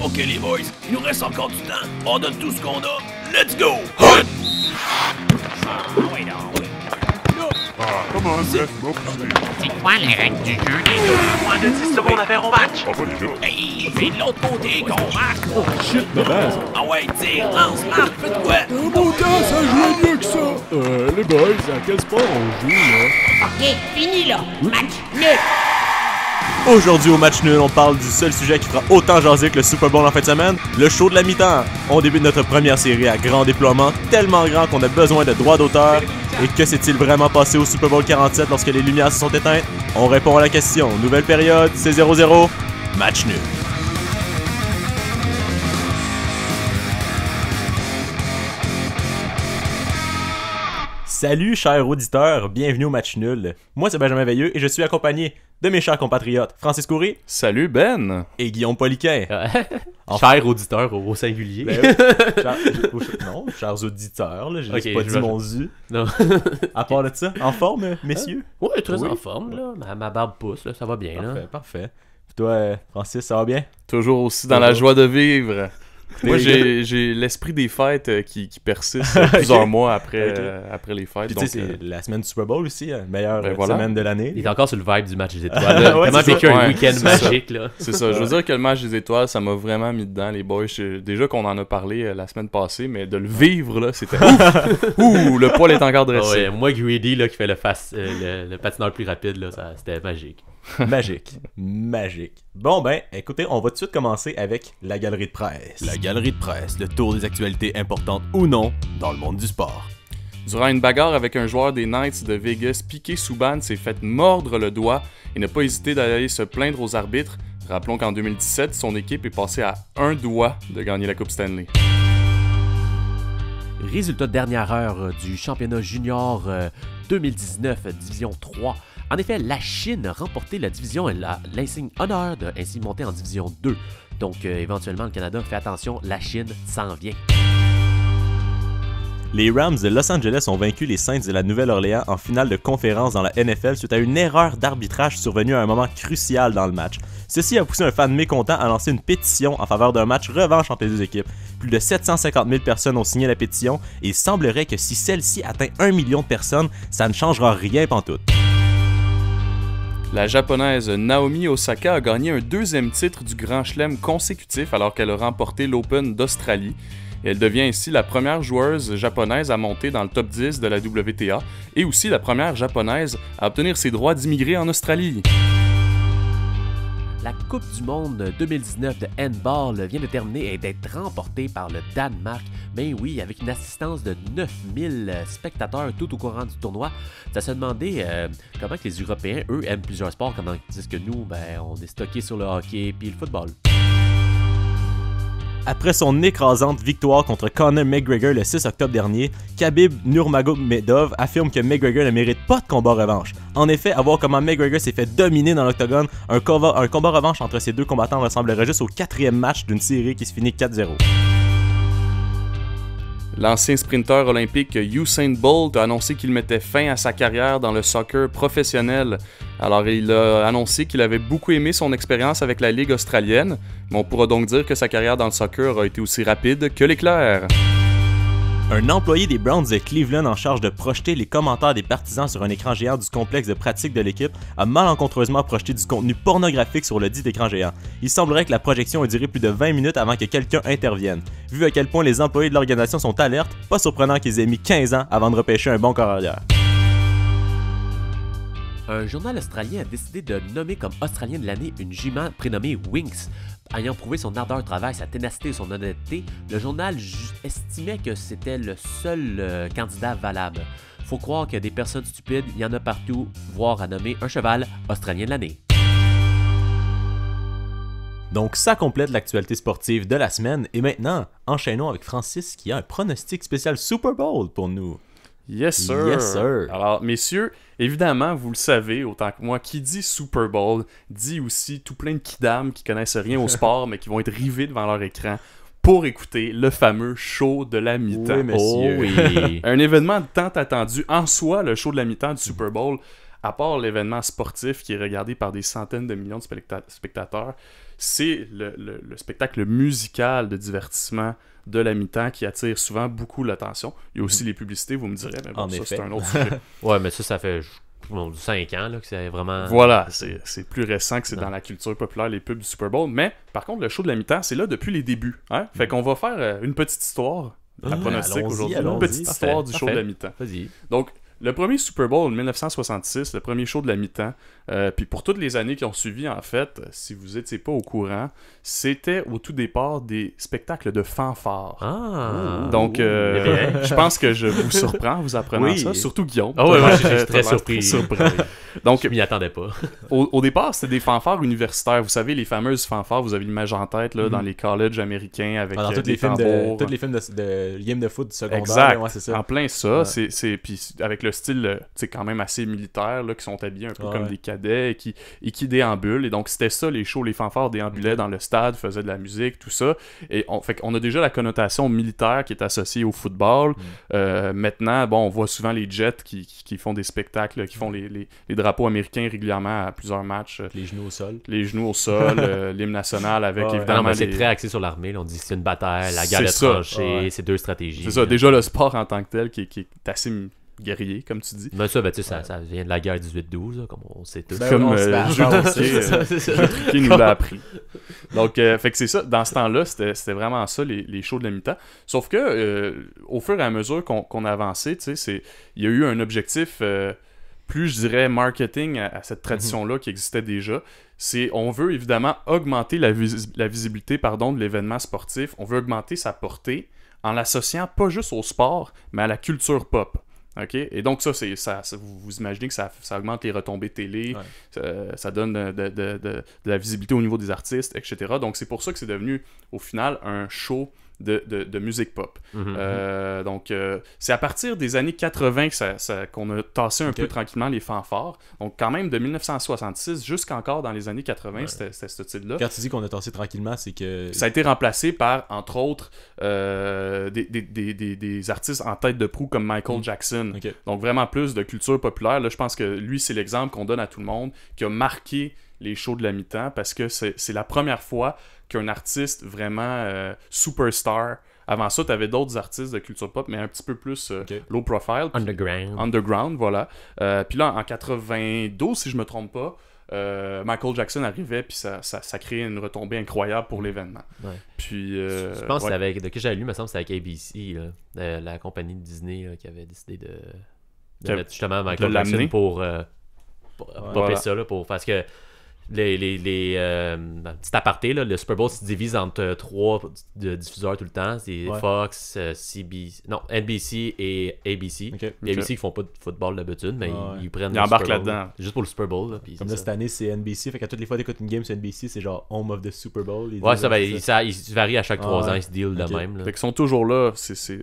Ok les boys, il nous reste encore du temps. On donne tout ce qu'on a. Let's go! Hunt! Come on, C'est quoi les règles du jeu? moins de 10 secondes à faire au match. pas déjà. Hey, c'est de l'autre côté qu'on marque. Oh shit, mauvaise. Ah ouais, tire, lance, marque, fais de quoi? Mon temps, ça joue mieux que ça. Les boys, à quel sport on joue, là? Ok, fini là. Match nul. Aujourd'hui au match nul, on parle du seul sujet qui fera autant jaser que le Super Bowl en fin de semaine, le show de la mi-temps. On débute notre première série à grand déploiement, tellement grand qu'on a besoin de droits d'auteur. Et que s'est-il vraiment passé au Super Bowl 47 lorsque les lumières se sont éteintes? On répond à la question. Nouvelle période, c'est 0-0, match nul. Salut chers auditeurs, bienvenue au match nul. Moi c'est Benjamin Veilleux et je suis accompagné de mes chers compatriotes Francis Coury. Salut Ben! Et Guillaume Poliquin. Cher auditeur au singulier. Ben oui. Non, chers auditeurs, là, j'ai pas dit mon zu. Non. À part de ça, en forme, messieurs? Ouais, très Oui. en forme, là. Ma barbe pousse, là, ça va bien, là. Parfait. Puis toi, Francis, ça va bien? Toujours aussi dans la joie de vivre. Moi, j'ai l'esprit des fêtes qui persiste plusieurs mois après les fêtes. Puis tu sais, c'est la semaine du Super Bowl aussi, meilleure voilà. semaine de l'année. Il est encore sur le vibe du match des étoiles. Là. Ouais, Tellement c'est vécu ça. un Ouais, week-end c'est magique, là. C'est ça. Je veux dire que le match des étoiles, ça m'a vraiment mis dedans, les boys. Déjà qu'on en a parlé la semaine passée, mais de le vivre, là, c'était ouf! Ouh, le poil est encore dressé. Ouais, moi, Greedy, là, qui fait le patineur le plus rapide, là, c'était magique. Magique. Bon ben, écoutez, on va tout de suite commencer avec la galerie de presse. La galerie de presse, le tour des actualités importantes ou non dans le monde du sport. Durant une bagarre avec un joueur des Knights de Vegas, Piquet Souban s'est fait mordre le doigt et n'a pas hésité d'aller se plaindre aux arbitres. Rappelons qu'en 2017, son équipe est passée à un doigt de gagner la Coupe Stanley. Résultat de dernière heure du championnat junior 2019, division 3. En effet, la Chine a remporté la division et l'insigne honneur de ainsi monter en division 2. Donc, éventuellement, le Canada fait attention, la Chine s'en vient. Les Rams de Los Angeles ont vaincu les Saints de la Nouvelle-Orléans en finale de conférence dans la NFL suite à une erreur d'arbitrage survenue à un moment crucial dans le match. Ceci a poussé un fan mécontent à lancer une pétition en faveur d'un match revanche entre les deux équipes. Plus de 750 000 personnes ont signé la pétition et il semblerait que si celle-ci atteint 1 million de personnes, ça ne changera rien pantoute. La japonaise Naomi Osaka a gagné un deuxième titre du Grand Chelem consécutif alors qu'elle a remporté l'Open d'Australie. Et elle devient ainsi la première joueuse japonaise à monter dans le top 10 de la WTA et aussi la première japonaise à obtenir ses droits d'immigrer en Australie. La Coupe du Monde 2019 de handball vient de terminer et d'être remportée par le Danemark. Mais oui, avec une assistance de 9000 spectateurs tout au courant du tournoi. Ça se demandait comment que les Européens, eux, aiment plusieurs sports, comment ils disent que nous, on est stockés sur le hockey puis le football. Après son écrasante victoire contre Conor McGregor le 6 octobre dernier, Khabib Nurmagomedov affirme que McGregor ne mérite pas de combat revanche. En effet, à voir comment McGregor s'est fait dominer dans l'octogone, un combat revanche entre ces deux combattants ressemblerait juste au 4e match d'une série qui se finit 4-0. L'ancien sprinteur olympique Usain Bolt a annoncé qu'il mettait fin à sa carrière dans le soccer professionnel. Alors il a annoncé qu'il avait beaucoup aimé son expérience avec la Ligue australienne, mais on pourra donc dire que sa carrière dans le soccer a été aussi rapide que l'éclair. Un employé des Browns de Cleveland en charge de projeter les commentaires des partisans sur un écran géant du complexe de pratique de l'équipe a malencontreusement projeté du contenu pornographique sur le dit écran géant. Il semblerait que la projection ait duré plus de 20 minutes avant que quelqu'un intervienne. Vu à quel point les employés de l'organisation sont alertes, pas surprenant qu'ils aient mis 15 ans avant de repêcher un bon corps arrière. Un journal australien a décidé de nommer comme Australien de l'année une jument prénommée Winx. Ayant prouvé son ardeur de travail, sa ténacité et son honnêteté, le journal estimait que c'était le seul candidat valable. Faut croire qu'il y a des personnes stupides, il y en a partout, voire à nommer un cheval Australien de l'année. Donc ça complète l'actualité sportive de la semaine, et maintenant, enchaînons avec Francis qui a un pronostic spécial Super Bowl pour nous. Yes sir. Yes sir. Alors messieurs, évidemment vous le savez autant que moi, qui dit Super Bowl dit aussi tout plein de kidams qui connaissent rien au sport mais qui vont être rivés devant leur écran pour écouter le fameux show de la mi-temps. Oui, monsieur. Oh oui. Un événement tant attendu en soi, le show de la mi-temps du Super Bowl. à part l'événement sportif qui est regardé par des centaines de millions de spectateurs, c'est le spectacle musical de divertissement de la mi-temps qui attire souvent beaucoup l'attention. Il y a aussi les publicités, vous me direz, mais bon, En ça effet. c'est un autre sujet. Ouais, mais ça fait 5 ans là, que c'est vraiment... Voilà, c'est plus récent que c'est dans la culture populaire, les pubs du Super Bowl. Mais par contre, le show de la mi-temps, c'est là depuis les débuts. Hein? Fait qu'on va faire une petite histoire à pronostic allons-y, aujourd'hui. allons-y. Une petite Parfait, histoire du show de parfait. la mi-temps. Vas-y. Donc, le premier Super Bowl en 1966, le premier show de la mi-temps, puis pour toutes les années qui ont suivi, en fait, si vous n'étiez pas au courant, c'était au tout départ des spectacles de fanfare. Ah! Donc, bien. je pense que je vous surprends en vous apprenant Oui. ça, surtout Guillaume. Ah ouais, moi, je suis T'as très l'air surpris. Donc, Je m'y attendais pas. au départ, c'était des fanfares universitaires. Vous savez, les fameuses fanfares, vous avez l'image en tête là, dans les colleges américains avec Dans tous des les films tambours. tous les films de game de foot du secondaire. Exact. là, ouais, c'est ça. En plein ça. Ouais. Puis avec le style, c'est quand même assez militaire, là, qui sont habillés un peu Ouais. comme des cadets et qui déambulent. Et donc, c'était ça, les shows. Les fanfares déambulaient dans le stade, faisaient de la musique, tout ça. Et on a déjà la connotation militaire qui est associée au football. Maintenant, bon, on voit souvent les Jets qui font des spectacles, qui font les drapeaux américains régulièrement à plusieurs matchs. Les genoux au sol. Les genoux au sol, l'hymne national avec Ouais. évidemment Non, mais c'est les- très axé sur l'armée. Là. On dit que c'est une bataille, la guerre de C'est ça. tranchées, Ouais. c'est 2 stratégies. C'est ça, déjà le sport en tant que tel qui est assez guerrier, comme tu dis. Mais ça, ben, tu sais, ça vient de la guerre 18-12, là, comme on sait tous. Ben, Comme on se bat. Jeu Ah, Truqué, c'est ça. Jeu Truqué nous l'a appris. Donc, fait que c'est ça. Dans ce temps-là, c'était vraiment ça, les shows de la mi-temps. Sauf que, au fur et à mesure qu'on a avancé, tu sais, il y a eu un objectif plus, je dirais, marketing à cette tradition-là qui existait déjà. On veut évidemment augmenter la visibilité de l'événement sportif. On veut augmenter sa portée en l'associant pas juste au sport, mais à la culture pop. OK? Et donc ça, vous imaginez que ça augmente les retombées télé, ça donne de la visibilité au niveau des artistes, etc. Donc c'est pour ça que c'est devenu, au final, un show de musique pop. Donc c'est à partir des années 80 qu'on a tassé un peu tranquillement les fanfares. Donc quand même de 1966 jusqu'encore dans les années 80, c'était ce style-là. Quand tu dis qu'on a tassé tranquillement, c'est que... Ça a été remplacé par, entre autres, des artistes en tête de proue comme Michael Jackson. Ok. Donc vraiment plus de culture populaire. Là, je pense que lui, c'est l'exemple qu'on donne à tout le monde, qui a marqué les shows de la mi-temps, parce que c'est la première fois qu'un artiste vraiment superstar. Avant ça, tu avais d'autres artistes de culture pop, mais un petit peu plus low profile. Underground, voilà. Puis là, en 92, si je me trompe pas, Michael Jackson arrivait, puis ça créait une retombée incroyable pour l'événement. Ouais. Puis, je pense que c'est avec, de que j'avais lu, il me semble que c'est avec ABC, là, la compagnie de Disney là, qui avait décidé de mettre justement Michael de Jackson l'amener. pour popper Voilà. ça, là, parce que petit aparté, là, le Super Bowl se divise entre 3 diffuseurs tout le temps. C'est Fox, NBC et ABC. Ok. Les ABC qui font pas de football d'habitude, mais ils prennent Ils le embarquent Super Bowl, là-dedans. juste pour le Super Bowl. Là, puis Comme c'est là, ça. cette année, c'est NBC. Fait qu'à toutes les fois que t'écoutes une game sur NBC, c'est genre Home of the Super Bowl. Ils Ouais, disent, ça, ben, il varie à chaque 3 ans, ils se deal de Ok. même. Là. Fait qu'ils sont toujours là.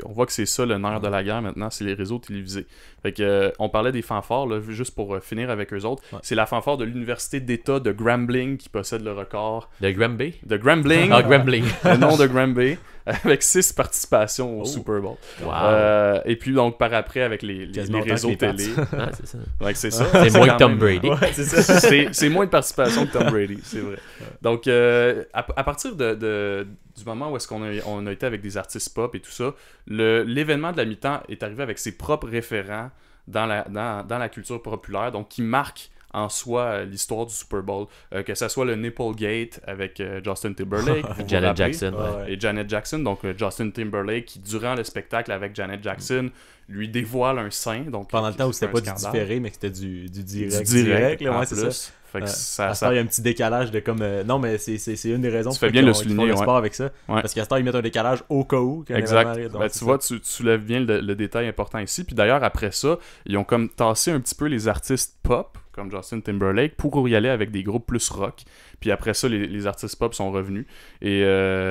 On voit que c'est ça le nerf de la guerre maintenant, c'est les réseaux télévisés. Fait que on parlait des fanfares, là, juste pour finir avec eux autres. Ouais. C'est la fanfare de l'Université d'État de Grambling qui possède le record. De Granby? De Grambling, Ah, Grambling. le nom de Granby, avec 6 participations au Super Bowl. Wow. Et puis donc par après avec les Quasiment autant réseaux que les télé. Ah, c'est ça. Ouais, c'est ça. C'est moins quand que Tom même- Brady. Ouais, c'est ça. c'est moins de participation que Tom Brady, c'est vrai. Donc, à partir du moment où est-ce on a été avec des artistes pop et tout ça, l'événement de la mi-temps est arrivé avec ses propres référents dans la culture populaire, donc qui marque en soi l'histoire du Super Bowl, que ça soit le Nipplegate avec Justin Timberlake, vous vous Janet rappelez? Jackson. Ouais. Et Janet Jackson, donc Justin Timberlake qui durant le spectacle avec Janet Jackson lui dévoile un sein, donc Pendant le temps où c'est c'était un pas du scandale. différé, mais que c'était du direct. Du direct, là, en ouais, c'est plus. ça. Fait que À ça, ce temps, il y a un petit décalage de comme. Non, mais c'est une des raisons Tu fais bien qu'ils le font- qu'ils souligner, font le ouais. sport avec ça. Ouais. Parce qu'à ce temps, ils mettent un décalage au cas où. qu'un Exact. événement arrive. Donc, Ben, c'est tu vois, tu soulèves bien le détail important ici. Puis d'ailleurs, après ça, ils ont comme tassé un petit peu les artistes pop, comme Justin Timberlake, pour y aller avec des groupes plus rock. Puis après ça, les artistes pop sont revenus. Et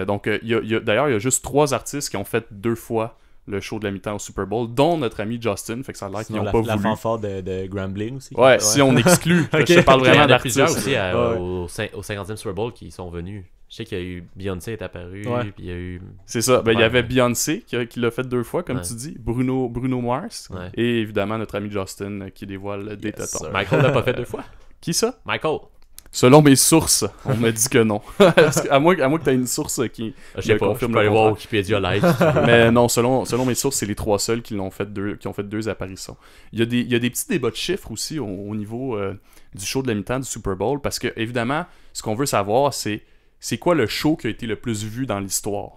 donc, d'ailleurs, il y a juste 3 artistes qui ont fait 2 fois le show de la mi-temps au Super Bowl, dont notre ami Justin. Fait que ça a l'air qu'ils Sinon, n'ont pas la voulu. fanfare de Grambling aussi. Ouais, si on exclut. Je te parle Il y en vraiment a plusieurs d'artistes. aussi Ouais. au 50e Super Bowl qui sont venus. Je sais qu'il y a eu Beyoncé est apparu, Ouais. puis il y a eu... C'est ça. Ben, il y Ouais. avait Beyoncé qui l'a fait 2 fois, comme Ouais. tu dis. Bruno Mars. Ouais. Et évidemment, notre ami Justin qui dévoile des Yes, tétons. sir. Michael l'a pas fait 2 fois. Qui ça? Michael. Selon mes sources, on m'a dit que non. Parce que à moins que tu aies une source qui Je sais me pas, je confirme peux aller le voir contraire. Wikipédia live. Mais non, selon mes sources, c'est les 3 seuls qui ont fait 2 apparitions. Il y a des petits débats de chiffres aussi au niveau du show de la mi-temps du Super Bowl, parce que évidemment, ce qu'on veut savoir, c'est quoi le show qui a été le plus vu dans l'histoire.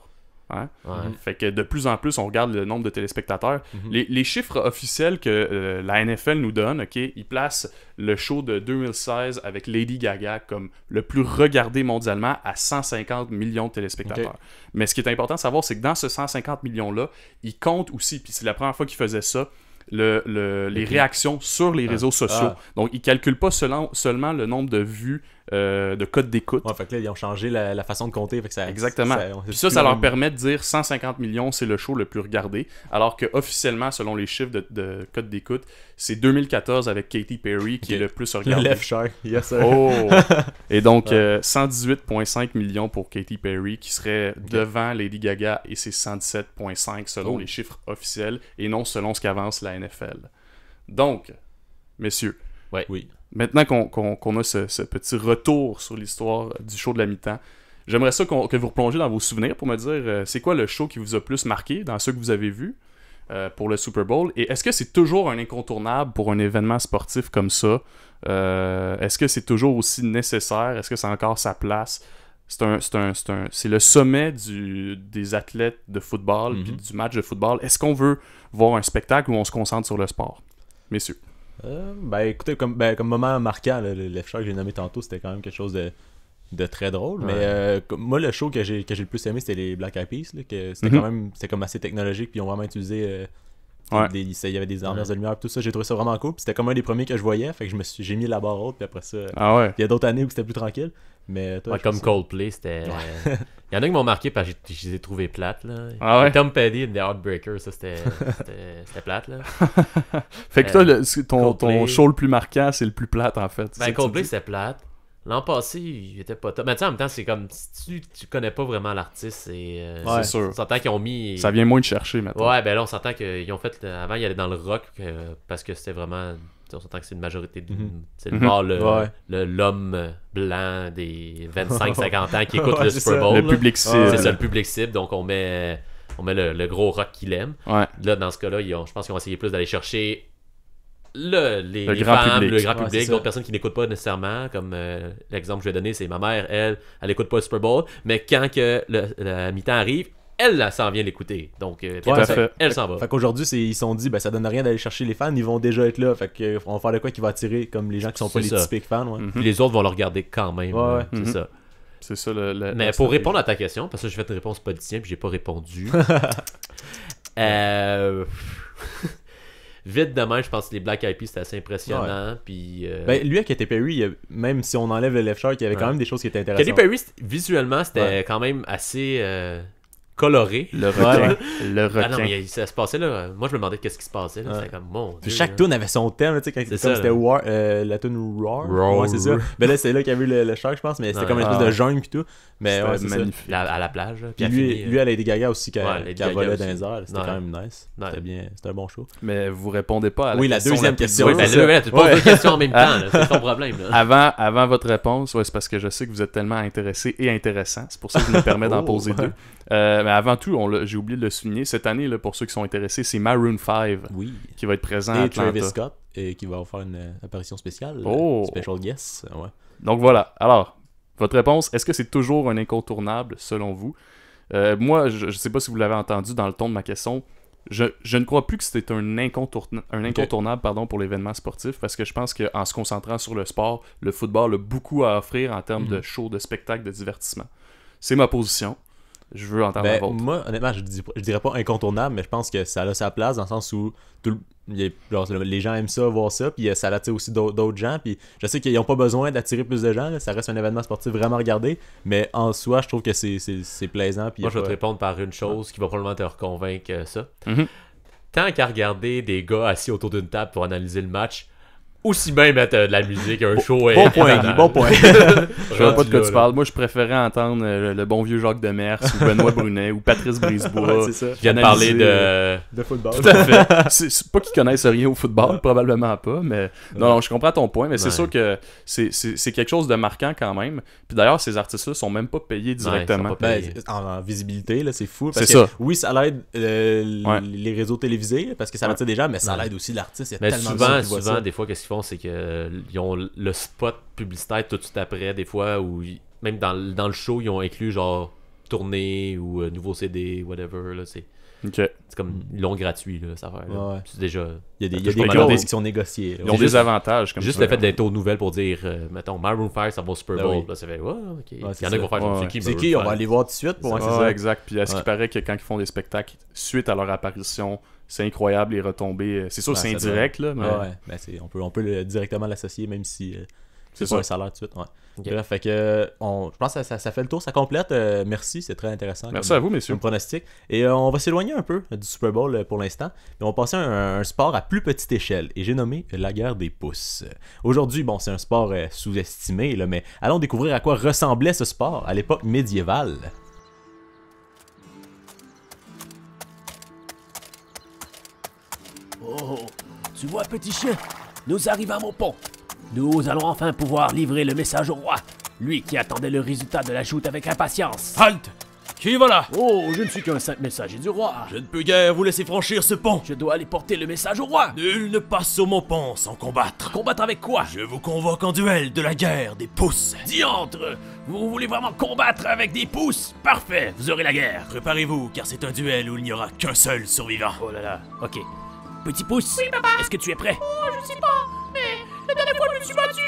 Hein? Ouais. Fait que de plus en plus, on regarde le nombre de téléspectateurs. Les chiffres officiels que la NFL nous donne, ok, ils placent le show de 2016 avec Lady Gaga comme le plus regardé mondialement à 150 millions de téléspectateurs. Ok. Mais ce qui est important de savoir, c'est que dans ce 150 millions-là, ils comptent aussi, puis c'est la première fois qu'ils faisaient ça, les réactions sur les réseaux sociaux. Ah. Donc, ils calculent pas seulement le nombre de vues de codes d'écoute. Ouais, fait que là, ils ont changé la façon de compter. Fait que ça, Exactement. Puis ça leur permet de dire 150 millions, c'est le show le plus regardé. Alors que officiellement, selon les chiffres de code d'écoute, c'est 2014 avec Katy Perry qui Ok. est le plus Le regardé. left shark, yes sir. Oh! Et donc, 118,5 millions pour Katy Perry qui serait devant Lady Gaga et c'est 117,5 selon Oh. les chiffres officiels et non selon ce qu'avance la NFL. Donc, messieurs, Oui. maintenant qu'on a ce petit retour sur l'histoire du show de la mi-temps, j'aimerais ça que vous replongiez dans vos souvenirs pour me dire c'est quoi le show qui vous a plus marqué dans ceux que vous avez vus pour le Super Bowl, et est-ce que c'est toujours un incontournable pour un événement sportif comme ça? Est-ce que c'est toujours aussi nécessaire? Est-ce que c'est encore sa place? C'est le sommet des athlètes de football puis du match de football. Est-ce qu'on veut voir un spectacle où on se concentre sur le sport? Messieurs. Ben écoutez, comme moment marquant, le left shark que j'ai nommé tantôt, c'était quand même quelque chose de très drôle. Ouais. Mais moi, le show que j'ai le plus aimé, c'était les Black Eyed Peas. Là, que c'était quand même c'était comme assez technologique, puis ils ont vraiment utilisé. Ouais. Il y avait des ambiances de lumière, tout ça. J'ai trouvé ça vraiment cool. Puis c'était comme un des premiers que je voyais. Fait que j'ai mis la barre haute, puis après ça. Ah ouais? Il y a d'autres années où c'était plus tranquille. Mais toi, Ouais, je comme trouve ça- Coldplay, c'était... Il y en a qui m'ont marqué parce que je les ai trouvés plates, là. Ah ouais? Tom Petty and the Heartbreakers, ça, c'était plate, là. Fait que toi, ton Coldplay. show le plus marquant, c'est le plus plate en fait. C'est ça Ben, que tu Coldplay, dis? c'était plate. L'an passé, il était pas top. Mais tu sais, en même temps, c'est comme si tu connais pas vraiment l'artiste, C'est Ouais. sûr. on s'entend qu'ils ont mis... Ça vient moins de chercher maintenant. Ouais, ben là, on s'entend qu'ils ont fait... Avant, il allait dans le rock parce que c'était vraiment... On s'entend que c'est une majorité c'est le bord, Ouais. l'homme blanc des 25-50 ans qui écoute Ouais, le c'est Super ça. Bowl. Le là. public cible. C'est ça, le public cible. Donc, on met le gros rock qu'il aime. Ouais. Là, dans ce cas-là, je pense qu'ils ont essayé plus d'aller chercher les grand femmes, public. le grand Ouais, public, c'est d'autres ça. personnes qui n'écoutent pas nécessairement. Comme l'exemple que je vais donner, c'est ma mère, elle écoute pas le Super Bowl, mais quand que la mi-temps arrive, elle s'en vient l'écouter. Donc, Tout à fait. elle s'en va. Fait qu'aujourd'hui, ils se sont dit, ben ça donne rien d'aller chercher les fans, ils vont déjà être là. Fait que on va faire de quoi qui va attirer comme les gens qui sont pas C'est les ça. typiques fans. Ouais. Puis les autres vont le regarder quand même. Ouais, ouais. C'est ça. C'est ça Mais la pour stratégie. répondre à ta question, parce que j'ai fait une réponse politicien puis j'ai pas répondu. Vite demain, je pense que les Black Eyed Peas c'était assez impressionnant. Puis Ben lui, à Katy Perry, même si on enlève le left shark, il y avait quand Ouais. même des choses qui étaient intéressantes. Katy Perry, visuellement, c'était Ouais. quand même assez coloré. Le requin. Ouais. Le Ah non, requin. mais ça se passait là. Moi, je me demandais qu'est-ce qui se passait. Là. Ouais. C'était comme mon Puis Dieu, chaque là. tune avait son thème, tu sais, quand C'est comme ça, c'était là. War, la tune Roar. Roar. Ouais, c'est ça. Ben là, c'est là qu'il y avait eu le shark, je pense, mais c'était Ouais. comme une espèce Ah. de jungle pis tout. Mais C'était ouais, c'est ça. magnifique. À la plage. là. Puis elle lui, finit, lui, à Lady Gaga aussi, qui Ouais, Lady Gaga volait dans aussi. les airs, c'était Ouais. quand même nice. Ouais. C'était un bon show. Mais vous répondez pas à la Oui, la question deuxième plus question. dure. Ouais, ben c'est là, ça. ouais, tu poses Ouais. deux questions en même temps. là. C'est ton problème. Là. Avant votre réponse, ouais, c'est parce que je sais que vous êtes tellement intéressé et intéressant. C'est pour ça que je me permets d'en Oh. poser deux. Mais avant tout, j'ai oublié de le souligner. Cette année, là, pour ceux qui sont intéressés, c'est Maroon 5 Oui. qui va être présent à Et Atlanta. Travis Scott, qui va faire une apparition spéciale. Oh. Special guest. Ouais. Donc voilà. Alors, votre réponse, est-ce que c'est toujours un incontournable selon vous? Moi, je ne sais pas si vous l'avez entendu dans le ton de ma question. Je ne crois plus que c'était un incontournable pour l'événement sportif parce que je pense qu'en se concentrant sur le sport, le football a beaucoup à offrir en termes de show, de spectacle, de divertissement. C'est ma position. Je veux entendre la Ben, vôtre. moi, honnêtement, je dirais pas incontournable, mais je pense que ça a sa place dans le sens où les gens aiment ça, voir ça, puis ça attire aussi d'autres gens. Puis je sais qu'ils n'ont pas besoin d'attirer plus de gens, là, ça reste un événement sportif vraiment regardé, mais en soi, je trouve que c'est plaisant. Puis Moi, je vais te pas- répondre par une chose qui va probablement te reconvaincre ça. Mhm. Tant qu'à regarder des gars assis autour d'une table pour analyser le match, aussi bien mettre de la musique, un show. Bon point, Guy, bon point. Je vois pas de quoi tu parles. Moi, je préférais entendre le bon vieux Jacques Demers ou Benoît Brunet ou Patrice Brisebois. Ouais, c'est ça. Je viens de parler de... De football. Tout à fait. C'est pas qu'ils connaissent rien au football, probablement pas, mais non, je comprends ton point, mais c'est sûr que c'est quelque chose de marquant quand même. Puis d'ailleurs, ces artistes-là sont même pas payés directement. sont pas payés. En visibilité, là, c'est fou. C'est Parce ça. que, oui, ça l'aide les réseaux télévisés, parce que ça attire des gens, mais ça l'aide aussi l'artiste. Il y a Mais tellement de gens qui voient souvent, ça. des fois, qu'est-ce qu'ils font, c'est qu'ils ont le spot publicitaire tout de suite après, des fois, où même dans le show, ils ont inclus genre tournée ou nouveau CD, whatever, là, c'est comme ils l'ont gratuit, là, cette affaire. Ouais. C'est déjà... Il y a je des peux clauses regarder. qui sont négociées. Ils ont des avantages comme Juste ça. le fait d'être aux nouvelles pour dire, mettons, Maroon 5, ça va au Super Ben Bowl. oui. Là, ça fait, ouais, ok. Il y en a c'est qui ça. vont faire, Ouais. c'est qui, C'est Maroon qui? On 5? va aller voir tout de suite. Pour Ouais, c'est ça. exact. Puis à ce qui paraît que quand ils font des spectacles, suite à leur apparition, c'est incroyable les retombées. C'est sûr, Ouais, c'est ça indirect, là, mais Ouais. Ben, on peut directement l'associer, même si c'est ça. pas un salaire tout de suite. Ouais. Ok. Bref, fait que je pense que ça fait le tour, ça complète. Merci, c'est très intéressant. merci à vous, messieurs. Comme pronostic. Et on va s'éloigner un peu du Super Bowl pour l'instant. Et on va passer à un sport à plus petite échelle. Et j'ai nommé la guerre des pouces. Aujourd'hui, bon, c'est un sport sous-estimé, là, mais allons découvrir à quoi ressemblait ce sport à l'époque médiévale. Oh, tu vois, petit chien, nous arrivons au pont. Nous allons enfin pouvoir livrer le message au roi, lui qui attendait le résultat de la joute avec impatience. Halte! Qui va là? Oh, je ne suis qu'un simple messager du roi. Je ne peux guère vous laisser franchir ce pont. Je dois aller porter le message au roi. Nul ne passe sur mon pont sans combattre. Combattre avec quoi? Je vous convoque en duel de la guerre des pouces. Diantre! Vous voulez vraiment combattre avec des pouces? Parfait, vous aurez la guerre. Préparez-vous, car c'est un duel où il n'y aura qu'un seul survivant. Oh là là, ok. Petit pouce, oui, papa. Est-ce que tu es prêt? Oh, je sais pas, mais la dernière fois je me suis battu.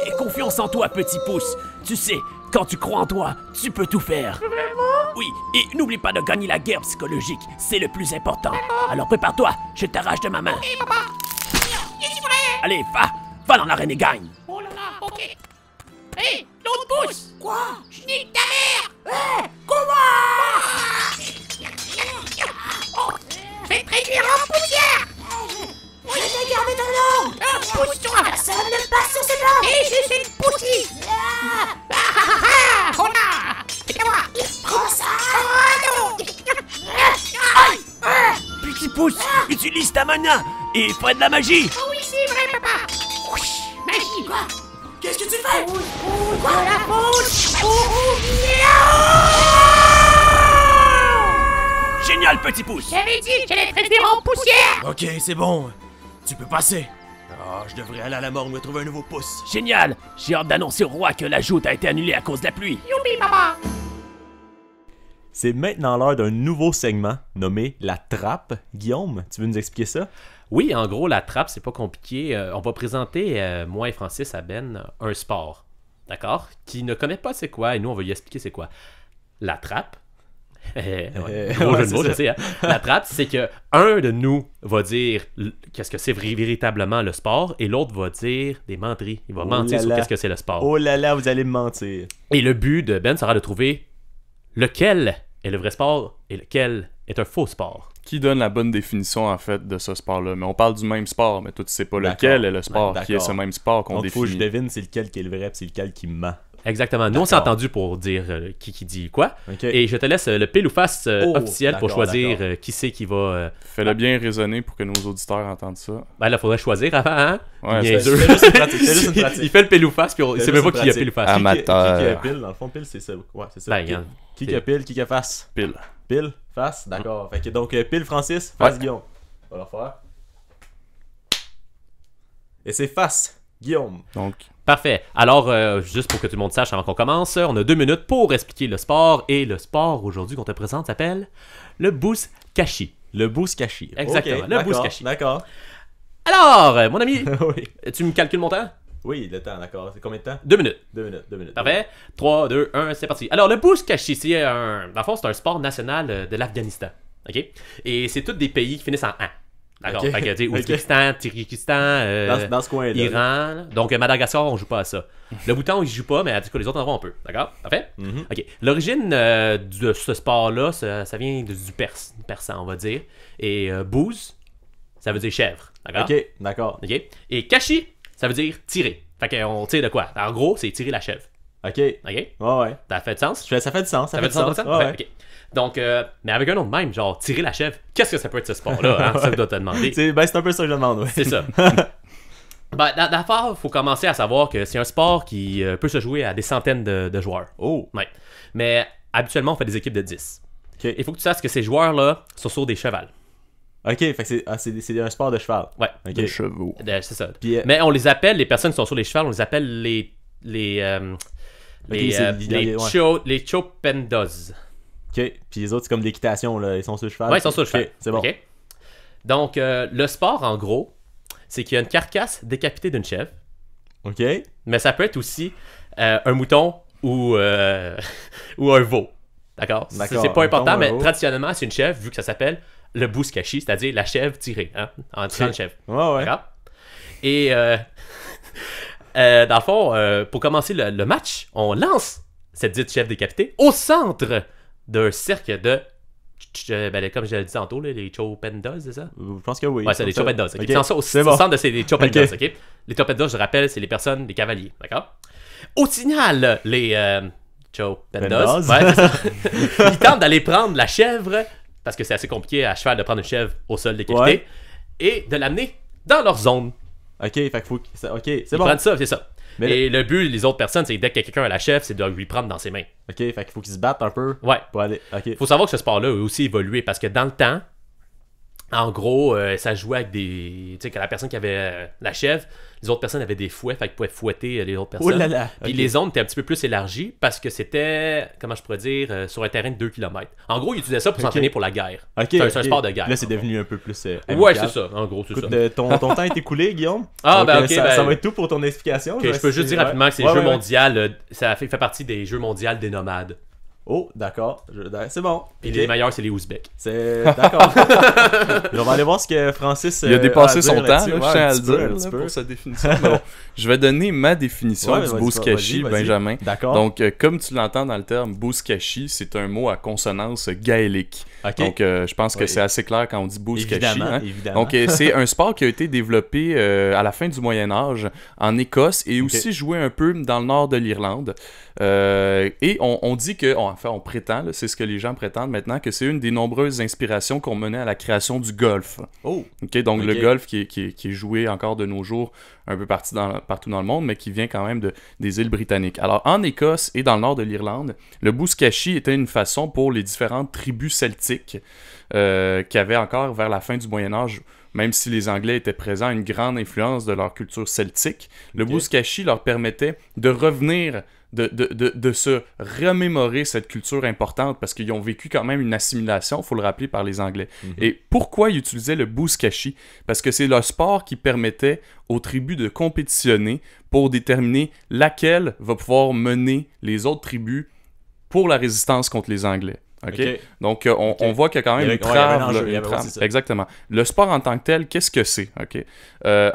Aie confiance en toi, petit pouce. Tu sais, quand tu crois en toi, tu peux tout faire. Vraiment? Oui, et n'oublie pas de gagner la guerre psychologique, c'est le plus important. Alors prépare-toi, je t'arrache de ma main. Hé, papa. Je suis prêt. Allez, va dans l'arène et gagne. Oh là là, ok. Hé, l'autre pouce. Quoi? Je nique ta mère. Comment? Oh, je vais te réduire en poussière. Je vais garder ton nom. Pousse-toi. Personne ne passe sur ce blanc. Et je suis une poussie. Oh là. C'est à moi. Prends ça. Oh non. Aïe. Petit pouce, utilise ta mana et fais de la magie. Oh oui, c'est vrai, papa. Magie, quoi? Qu'est-ce que tu fais? Quoi? La pousse. Génial, petit pouce. J'avais dit que j'allais te réduire en poussière. Ok, c'est bon. Tu peux passer. Ah, je devrais aller à la morgue me trouver un nouveau pouce. Génial. J'ai hâte d'annoncer au roi que la joute a été annulée à cause de la pluie. Youpi, papa. C'est maintenant l'heure d'un nouveau segment nommé la trappe. Guillaume, tu veux nous expliquer ça? Oui, en gros, la trappe, c'est pas compliqué. On va présenter, moi et Francis à Ben, un sport. D'accord? Qui ne connaît pas c'est quoi, et nous, on va lui expliquer c'est quoi. La trappe. Gros jeu de mots, je sais. Hein? La trappe, c'est que un de nous va dire qu'est-ce que c'est véritablement le sport, et l'autre va dire des menteries. Il va mentir sur qu'est-ce que c'est le sport. Oh là là, vous allez me mentir. Et le but de Ben sera de trouver lequel est le vrai sport et lequel est un faux sport. Qui donne la bonne définition, en fait, de ce sport-là? Mais on parle du même sport, mais toi, tu sais pas D'accord. lequel est le sport Ouais, qui est ce même sport qu'on Donc, faut que je définit. devine c'est lequel qui est le vrai, puis c'est lequel qui ment. Exactement. Nous, on s'est D'accord. entendu pour dire qui dit quoi. Ok. Et je te laisse le pile ou face officiel pour d'accord, choisir d'accord. qui c'est qui va... Fais-le bien résonner pour que nos auditeurs entendent ça. Ben là, faudrait choisir avant, hein? Ouais, Bien c'est- sûr. c'est juste une pratique, c'est juste une pratique. Il fait le pile ou face, puis C'est c'est juste même pas une qui a pratique. pile ou face. Ah, Qui Amateur. a pile? Dans le fond, pile, c'est ça. Ouais, c'est ça. Ben, Qui, regarde. qui a pile, qui a face? Pile. Pile, face, d'accord. Fait que donc, pile Francis, face Ouais. Guillaume. On va le faire. Et c'est face Guillaume. Donc, Parfait. Alors, juste pour que tout le monde sache avant qu'on commence, on a 2 minutes pour expliquer le sport. Et le sport aujourd'hui qu'on te présente s'appelle le bouskashi. Le bouskashi. Exactement, Ok, le d'accord, bouskashi. D'accord. Alors, mon ami, oui. tu me calcules mon temps? Oui, le temps, d'accord. C'est combien de temps? 2 minutes. 2 minutes, 2 minutes. Parfait. 3, 2, 1, c'est parti. Alors, le bouskashi, c'est dans le fond, c'est un sport national de l'Afghanistan. OK? Et c'est tous des pays qui finissent en « an ». D'accord? Ok. Fait que, tu sais, Ok. Ouzbékistan, Tadjikistan, Dans ce coin-là. Iran. Donc, Madagascar, on joue pas à ça. Le Bhoutan, on y joue pas, mais du coup, les autres endroits, on peut. D'accord? Parfait? Mhm. OK. L'origine de ce sport-là, ça vient du persan, on va dire. Et bouse, ça veut dire chèvre. D'accord? Ok, d'accord. OK? Et Kashi, ça veut dire tirer. Fait qu'on tire de quoi? En gros, c'est tirer la chèvre. Ok. OK? Ouais. Ça fait du sens? Ça fait du sens. Ça fait du sens? Ouais. OK. Donc, mais avec un nom de même, genre tirer la chèvre, qu'est-ce que ça peut être ce sport-là? Hein? Ça doit te demander. C'est un peu ça que je demande, ouais. C'est ça. Ben, d'abord, il faut commencer à savoir que c'est un sport qui peut se jouer à des centaines de joueurs. Oh. Ouais. Mais habituellement, on fait des équipes de 10. Ok. Il faut que tu saches que ces joueurs-là sont sur des chevals. Ok, fait que c'est un sport de cheval. Ouais. Ok. De chevaux. C'est ça. Puis, Mais on les appelle, les personnes qui sont sur les chevals, on les appelle les chopendos. Ok. Puis les autres, c'est comme de l'équitation, là. Ils sont sur le cheval. Ouais, ils sont sur le cheval. Ok, c'est bon. Ok. Donc, le sport, en gros, c'est qu'il y a une carcasse décapitée d'une chèvre, Ok. mais ça peut être aussi un mouton ou un veau. D'accord? D'accord, C'est pas un mouton ou important, un mais veau. traditionnellement, c'est une chèvre, vu que ça s'appelle le bouskashi, c'est-à-dire la chèvre tirée, hein, en tirant une chèvre. Ouais. D'accord? Et dans le fond, pour commencer le match, on lance cette dite chèvre décapitée au centre d'un cercle de... comme je l'ai dit tantôt, là, les chopendos, c'est ça? Je pense que oui. Ouais, c'est les chopendos. Okay? Ok. Tu lances ça au centre de ces chopendos, ok? Les chopendos, je rappelle, c'est les personnes, les cavaliers, d'accord? Au signal, les chopendos, ouais, c'est ça. Ils tentent d'aller prendre la chèvre, parce que c'est assez compliqué à cheval de prendre une chèvre au sol décapité, Ouais. et de l'amener dans leur zone. Ok, fait qu'il faut. Ok, c'est Ils bon. prennent ça, c'est ça. Mais Et le but, les autres personnes, c'est dès que quelqu'un a la chèvre, c'est de lui prendre dans ses mains. Ok, fait qu'il faut qu'ils se battent un peu Ouais. pour aller. Ok. Faut savoir que ce sport-là a aussi évolué parce que dans le temps, en gros, ça jouait avec des. Tu sais, que la personne qui avait la chèvre, les autres personnes avaient des fouets, fait qu'ils pouvaient fouetter les autres personnes. Oh là là. Puis ok. les zones étaient un petit peu plus élargies parce que c'était, comment je pourrais dire, sur un terrain de 2 km. En gros, ils utilisaient ça pour s'entraîner pour la guerre. Ok, C'est un ok. sport de guerre. Là, c'est devenu un peu plus. Ouais, amical. c'est ça. En gros, c'est Écoute, ça. ton temps est écoulé, Guillaume. Ah, Donc, ben, ok, ça, ben- ça va être tout pour ton explication. Ok, je peux juste dire rapidement que c'est les Ouais, Jeux ouais. mondiaux, ça fait partie des Jeux mondiaux des nomades. Oh, d'accord. C'est bon. Puis Ok. les meilleurs, c'est les Ouzbeks. C'est. D'accord. On va aller voir ce que Francis. Il a dépassé à son dire temps, là-dessus. là, Ouais, je tiens un à le petit peu, dire, un petit là, peu. pour sa définition. Mais bon, je vais donner ma définition Ouais, du vas-y, bouskashi, vas-y. Benjamin. D'accord. Donc, comme tu l'entends dans le terme bouskashi, c'est un mot à consonance gaélique. Ok. Donc, je pense que Oui. c'est assez clair quand on dit bouskashi. Évidemment, hein. évidemment. Donc, c'est un sport qui a été développé à la fin du Moyen-Âge en Écosse et aussi joué un peu dans le nord de l'Irlande. Et on dit que, enfin, on prétend, là, c'est ce que les gens prétendent maintenant, que c'est une des nombreuses inspirations qu'on menait à la création du golf. Oh. Ok, donc le Ok. golf qui est joué encore de nos jours un peu partout dans le monde, mais qui vient quand même des îles britanniques. Alors, en Écosse et dans le nord de l'Irlande, le bouskashi était une façon pour les différentes tribus celtiques qui avaient encore, vers la fin du Moyen-Âge, même si les Anglais étaient présents, une grande influence de leur culture celtique. Le bouskashi leur permettait de revenir, de se remémorer cette culture importante parce qu'ils ont vécu quand même une assimilation, il faut le rappeler, par les Anglais. Et pourquoi ils utilisaient le bouskashi? Parce que c'est le sport qui permettait aux tribus de compétitionner pour déterminer laquelle va pouvoir mener les autres tribus pour la résistance contre les Anglais. Okay? Ok. Donc, on voit qu'il y a quand même Il y une avait- ouais, il y avait un trame. enjeu, là, il y une avait trame. aussi ça. Exactement. Le sport en tant que tel, qu'est-ce que c'est? Okay?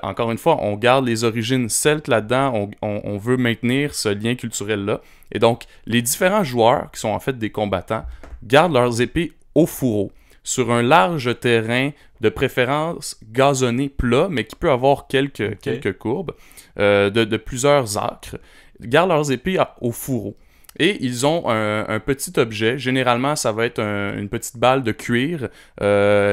Encore une fois, on garde les origines celtes là-dedans. On veut maintenir ce lien culturel-là. Et donc, les différents joueurs, qui sont en fait des combattants, gardent leurs épées au fourreau, sur un large terrain, de préférence gazonné plat, mais qui peut avoir quelques courbes, de plusieurs acres, gardent leurs épées au fourreau. Et ils ont un petit objet, généralement ça va être une petite balle de cuir.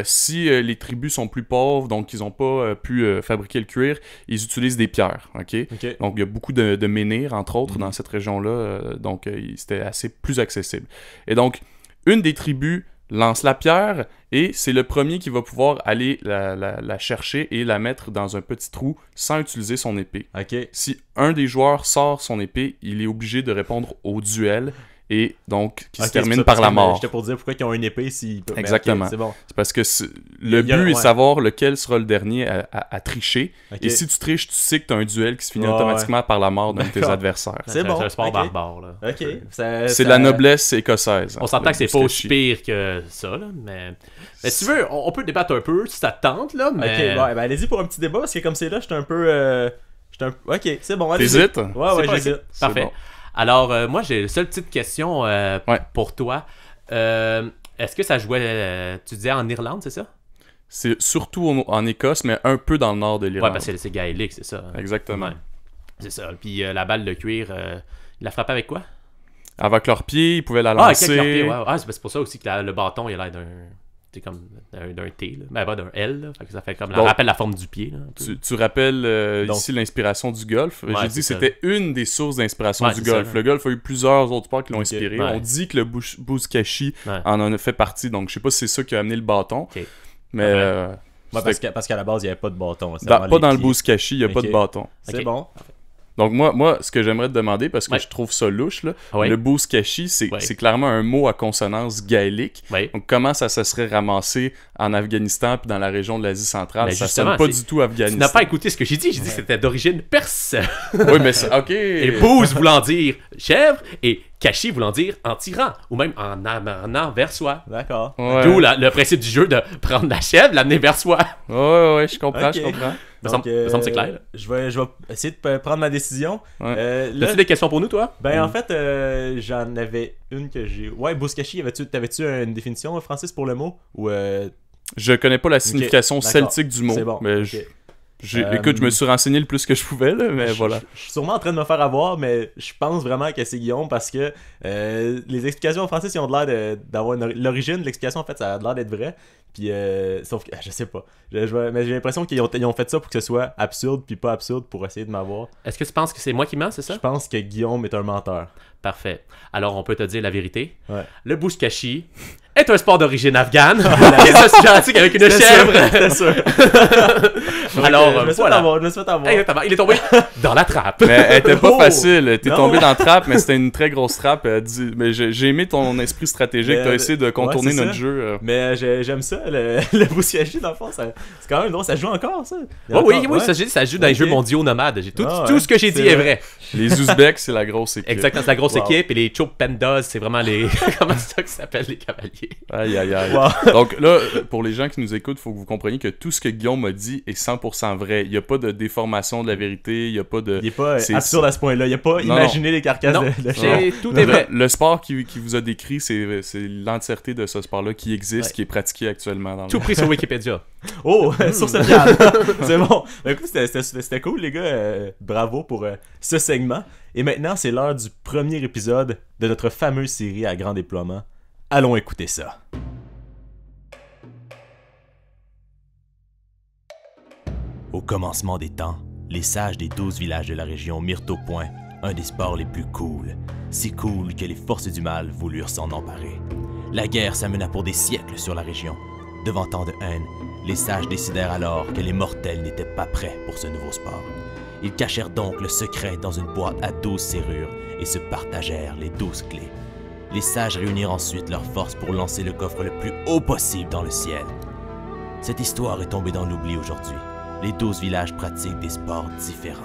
Si les tribus sont plus pauvres, donc ils n'ont pas pu fabriquer le cuir, ils utilisent des pierres. Okay? Ok. Donc il y a beaucoup de menhirs, entre autres, dans cette région-là, donc c'était assez plus accessible. Et donc, une des tribus lance la pierre et c'est le premier qui va pouvoir aller la chercher et la mettre dans un petit trou sans utiliser son épée. Ok. Si un des joueurs sort son épée, il est obligé de répondre au duel et donc qui Ok, se termine c'est ça, par parce la que, mort. J'étais pour dire pourquoi ils ont une épée s'ils peuvent. Mais Exactement. ok, c'est bon. C'est parce que le Il y a- but est de ouais. savoir lequel sera le dernier à tricher. Ok. Et si tu triches, tu sais que tu as un duel qui se finit Ouais, automatiquement par la mort d'un de tes D'accord. adversaires. C'est bon, C'est un sport ok. barbare, là. Ok. C'est de la noblesse écossaise. On s'entend le que c'est pas aussi bouskashi. pire que ça, là, mais si tu veux, on peut débattre un peu si ça te tente, là, mais... Ok, ouais, ben allez-y pour un petit débat parce que comme c'est là, j'étais un peu. Ok, c'est bon, allez-y. T'hésites? Ouais, C'est ouais, pas- j'hésite. Parfait. bon. Alors, moi, j'ai une seule petite question pour toi. Est-ce que ça jouait, tu disais, en Irlande, c'est ça? C'est surtout en Écosse, mais un peu dans le nord de l'Irlande. Ouais, parce que c'est gaélique, c'est ça. Exactement. Ouais. C'est ça. Puis la balle de cuir, il la frappait avec quoi? Avec leurs pieds, ils pouvaient la Ah, lancer. avec leurs pieds, ouais. Ah, c'est pour ça aussi que le bâton, il a l'air d'un... C'est comme d'un T, là. Ben, pas d'un L, là. Fait que ça fait comme... Donc, rappelle la forme du pied, là. Tu rappelles ici l'inspiration du golf. Ouais, J'ai dit que c'est c'était une des sources d'inspiration Ouais, du c'est golf. ça. Le golf a eu plusieurs autres sports qui l'ont inspiré. ouais. On dit que le buzkashi Ouais. en a fait partie, donc je sais pas si c'est ça qui a amené le bâton. Ok. Mais Ouais, parce qu'à la base, il n'y avait pas de bâton. pas dans le buzkashi, il n'y a pas de bâton. C'est Ok. bon. Donc moi, ce que j'aimerais te demander, parce que Ouais. je trouve ça louche, là, Ah ouais? le buzkashi, c'est Ouais. c'est clairement un mot à consonance gaélique. Ouais. Donc comment ça se serait ramassé en Afghanistan puis dans la région de l'Asie centrale? Mais Ça justement, sonne pas c'est- du tout Tu Afghanistan. n'as pas écouté ce que j'ai dit. J'ai dit que c'était d'origine perse. Oui, mais c'est... OK. Et bouse voulant dire chèvre et cachi voulant dire en tirant ou même en amenant vers soi. D'accord. Ouais. D'où le principe du jeu de prendre la chèvre, l'amener vers soi. Ouais, je comprends, Ok. je comprends. Me semble que c'est clair. Je vais essayer de prendre ma décision. Ouais. Là, As-tu des questions pour nous, toi? ben en fait, j'en avais une que j'ai... Ouais, buzkashi, t'avais-tu une définition, Francis, pour le mot? Ou Je connais pas la signification d'accord. celtique du mot. C'est bon. Mais ok. écoute, je me suis renseigné le plus que je pouvais, là, mais Je- voilà. Je suis sûrement en train de me faire avoir, mais je pense vraiment que c'est Guillaume parce que les explications en français, ils ont de l'air d'avoir l'origine de l'explication, en fait, ça a l'air d'être vrai. Puis, sauf que, je sais pas. Mais j'ai l'impression qu'ils ont fait ça pour que ce soit absurde, puis pas absurde pour essayer de m'avoir. Est-ce que tu penses que c'est moi qui mens, c'est ça? Je pense que Guillaume est un menteur. Parfait. Alors, on peut te dire la vérité. Ouais. Le buzkashi est un sport d'origine afghane. Et ça se pratique avec une chèvre. C'était sûr. Alors, je me suis fait voilà. avoir, je me suis fait avoir. Exactement. Il est tombé dans la trappe. Mais elle était pas Oh! facile. T'es Non. tombé dans la trappe, mais c'était une très grosse trappe. Mais j'ai aimé ton esprit stratégique. Mais, T'as essayé de contourner ouais, c'est notre ça. jeu. Mais j'aime ça, le buzkashi, dans le fond, c'est quand même drôle. Ça joue encore, ça? Il y a Oh, oui, encore- oui, ouais. ça joue dans les Ok. jeux mondiaux nomades. Tout Ah, tout ouais. ce que j'ai dit C'est est vrai. vrai. Les Ouzbeks, c'est la grosse équipe. Exactement, c'est la grosse Wow. équipe. Et les Chopandas, c'est vraiment les... Comment c'est ça que ça s'appelle, les cavaliers? Aïe, aïe, aïe. Wow. Donc là, pour les gens qui nous écoutent, il faut que vous compreniez que tout ce que Guillaume a dit est 100% vrai. Il n'y a pas de déformation de la vérité, il n'y a pas de... Il est pas c'est- absurde à ce point-là. Il a pas Non, imaginé les carcasses Non, de tout est vrai. Le sport qui vous a décrit, c'est l'entièreté de ce sport-là qui existe, Ouais. qui est pratiqué actuellement dans le Tout pris sur Wikipédia. Oh, sur ce fiable. C'est bon. Ben, écoute, c'était cool, les gars. Bravo pour ce segment. Et maintenant, c'est l'heure du premier épisode de notre fameuse série à grand déploiement. Allons écouter ça. Au commencement des temps, les sages des 12 villages de la région mirent au point un des sports les plus cool. Si cool que les forces du mal voulurent s'en emparer. La guerre s'amena pour des siècles sur la région. Devant tant de haine, les sages décidèrent alors que les mortels n'étaient pas prêts pour ce nouveau sport. Ils cachèrent donc le secret dans une boîte à 12 serrures et se partagèrent les 12 clés. Les sages réunirent ensuite leurs forces pour lancer le coffre le plus haut possible dans le ciel. Cette histoire est tombée dans l'oubli aujourd'hui. Les 12 villages pratiquent des sports différents.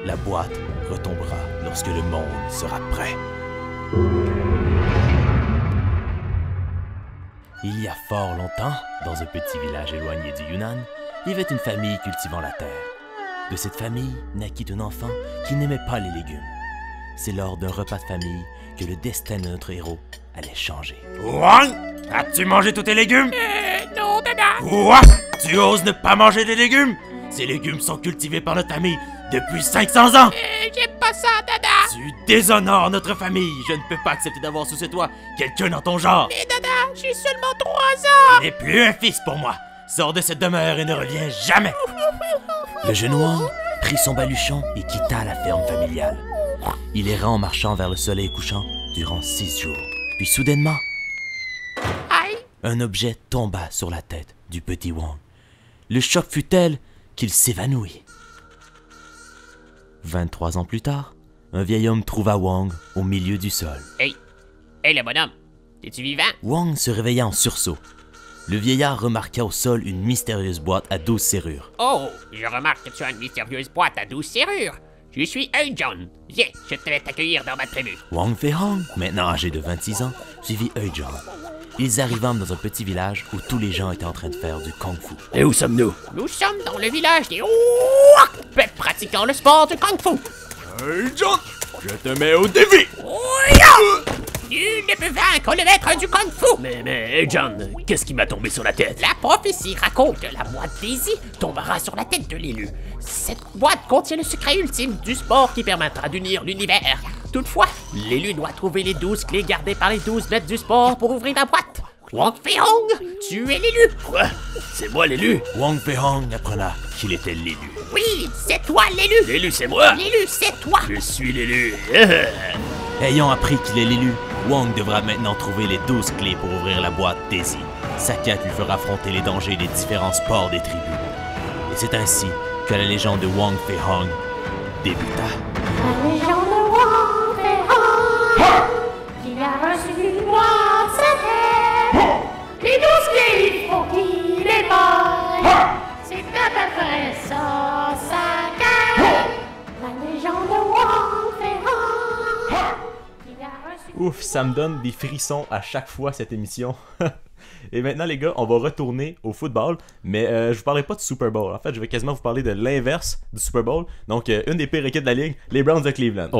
La boîte retombera lorsque le monde sera prêt. Il y a fort longtemps, dans un petit village éloigné du Yunnan, vivait une famille cultivant la terre. De cette famille naquit un enfant qui n'aimait pas les légumes. C'est lors d'un repas de famille que le destin de notre héros allait changer. Wang, as-tu mangé tous tes légumes? Non, dada. Quoi? Tu oses ne pas manger des légumes? Ces légumes sont cultivés par notre famille depuis 500 ans! J'aime pas ça, dada. Tu déshonores notre famille! Je ne peux pas accepter d'avoir sous ses toits quelqu'un dans ton genre! Mais dada, j'ai seulement 3 ans. Tu n'es plus un fils pour moi! Sors de cette demeure et ne reviens jamais! Le jeune Wang prit son baluchon et quitta la ferme familiale. Il erra en marchant vers le soleil couchant durant 6 jours. Puis soudainement, Aïe. un objet tomba sur la tête du petit Wang. Le choc fut tel qu'il s'évanouit. 23 ans plus tard, un vieil homme trouva Wang au milieu du sol. Hey, le bonhomme, es-tu vivant? Wang se réveilla en sursaut. Le vieillard remarqua au sol une mystérieuse boîte à 12 serrures. Oh, je remarque que tu as une mystérieuse boîte à 12 serrures. Je suis John. Viens, je te vais t'accueillir dans ma tribu. Wang Fei-hong, maintenant âgé de 26 ans, suivit John. Ils arrivèrent dans un petit village où tous les gens étaient en train de faire du kung-fu. Et où sommes-nous? Nous sommes dans le village des Ouak, pratiquant le sport du kung-fu. Hey John, je te mets au défi! Nul ne peux vaincre le maître du Kung Fu. Mais, John, qu'est-ce qui m'a tombé sur la tête? La prophétie raconte que la boîte Daisy tombera sur la tête de l'élu. Cette boîte contient le secret ultime du sport qui permettra d'unir l'univers. Toutefois, l'élu doit trouver les 12 clés gardées par les 12 maîtres du sport pour ouvrir la boîte. Wang Fei-hong, tu es l'élu. Quoi? C'est moi l'élu? Wang Fei-hong apprena qu'il était l'élu. Oui, c'est toi l'élu. L'élu, c'est moi? L'élu, c'est toi. Je suis l'élu. Ayant appris qu'il est l'élu, Wang devra maintenant trouver les 12 clés pour ouvrir la boîte Daisy. Sa quête lui fera affronter les dangers des différents sports des tribus. Et c'est ainsi que la légende de Wang Fei-hong débuta. La légende de Wang Fei-hong, qui a reçu une boîte secrète. Les 12 clés, il faut qu'il les vole. C'est à peu près ça, sa quête. La légende de Wang Fei-hong, qui a reçu... Ouf, ça me donne des frissons à chaque fois cette émission. Et maintenant les gars, on va retourner au football, mais je vous parlerai pas de Super Bowl. En fait, je vais quasiment vous parler de l'inverse du Super Bowl. Donc une des pires équipes de la ligue, les Browns de Cleveland.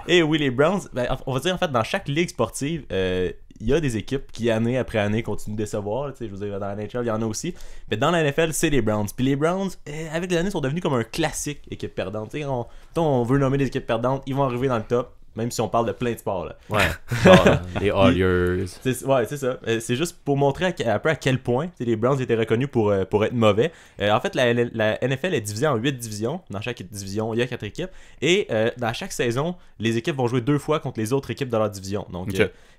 Et oui, les Browns, on va dire en fait dans chaque ligue sportive, il y a des équipes qui année après année continuent de décevoir. Je veux dire, dans la NHL, il y en a aussi. Mais dans la NFL, c'est les Browns. Puis les Browns, avec les années, sont devenus comme un classique équipe perdante. On veut nommer des équipes perdantes, ils vont arriver dans le top. Même si on parle de plein de sports là. Ouais, genre, les Oilers. Ouais, c'est ça. C'est juste pour montrer un peu à quel point les Browns étaient reconnus pour être mauvais. En fait, la NFL est divisée en 8 divisions. Dans chaque division, il y a 4 équipes. Et dans chaque saison, les équipes vont jouer 2 fois contre les autres équipes de leur division. Donc,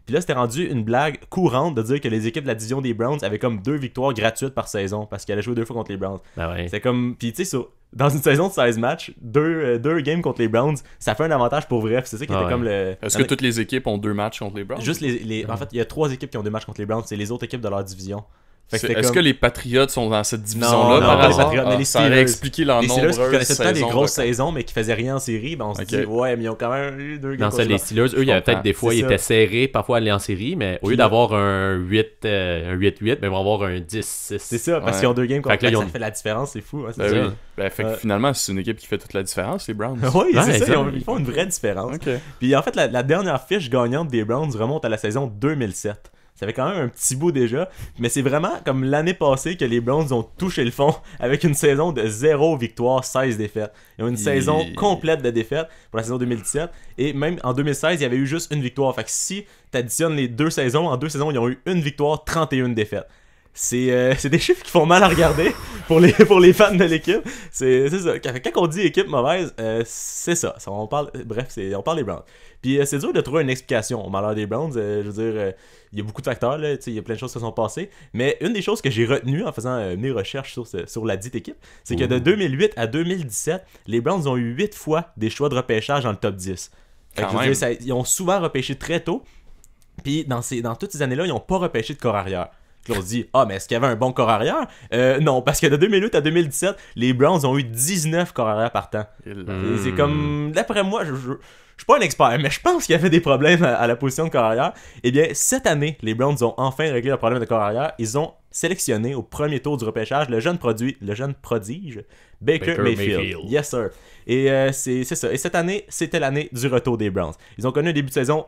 puis là, c'était rendu une blague courante de dire que les équipes de la division des Browns avaient comme 2 victoires gratuites par saison parce qu'elles allaient jouer 2 fois contre les Browns. Ben ouais. C'est comme... Puis tu sais, dans une saison de 16 matchs, 2 games contre les Browns, ça fait un avantage pour vrai. C'est ça qui était comme le... Est-ce que toutes les équipes ont 2 matchs contre les Browns? Juste En fait, il y a 3 équipes qui ont 2 matchs contre les Browns. C'est les autres équipes de leur division. Est-ce que les Patriots sont dans cette division-là non, par pas les hasard? Patriots, mais les Ça aurait Steelers. expliqué leur Les Steelers qui nombreuses connaissaient tout le temps des saisons grosses de- saisons, mais qui faisaient rien en série, ben on se dit, ouais, mais ils ont quand même eu 2 games. Dans ça, les Steelers, eux, il y avait peut-être des fois, C'est ils ça. étaient serrés, parfois aller en série, mais au lieu d'avoir un 8-8, ben, ils vont avoir un 10-6. C'est ça, parce Ouais. qu'ils ont 2 games contre Fait que là, ils ont- ça fait la différence, c'est fou. Hein, c'est Ben ça. oui. Ben, fait que finalement, c'est une équipe qui fait toute la différence, les Browns. Oui, Ouais, c'est ça, ça. ils font une vraie différence. Ok. Puis en fait, la dernière fiche gagnante des Browns remonte à la saison 2007. Ça fait quand même un petit bout déjà, mais c'est vraiment comme l'année passée que les Browns ont touché le fond avec une saison de 0 victoire, 16 défaites. Ils ont une saison complète de défaites pour la saison 2017, et même en 2016, il y avait eu juste une victoire. Fait que si tu additionnes les 2 saisons, en 2 saisons, ils ont eu une victoire, 31 défaites. C'est des chiffres qui font mal à regarder pour les fans de l'équipe. C'est ça. Quand on dit équipe mauvaise, c'est ça. On parle des Browns. Puis c'est dur de trouver une explication au malheur des Browns. Je veux dire, il y a beaucoup de facteurs, là, il y a plein de choses qui se sont passées. Mais une des choses que j'ai retenues en faisant mes recherches sur la dite équipe, c'est que de 2008 à 2017, les Browns ont eu 8 fois des choix de repêchage dans le top 10. Fait que, Quand je veux même. dire, ils ont souvent repêché très tôt. Puis dans toutes ces années-là, ils n'ont pas repêché de corps arrière. Puis on se dit, mais est-ce qu'il y avait un bon corps arrière? Non, parce que de 2008 à 2017, les Browns ont eu 19 corps arrière par temps. Et c'est comme, d'après moi, je suis pas un expert, mais je pense qu'il y avait des problèmes à la position de corps arrière. Eh bien, cette année, les Browns ont enfin réglé le problème de corps arrière. Ils ont sélectionné au premier tour du repêchage le jeune prodige Baker Mayfield. Yes, sir. Et c'est ça. Et cette année, c'était l'année du retour des Browns. Ils ont connu un début de saison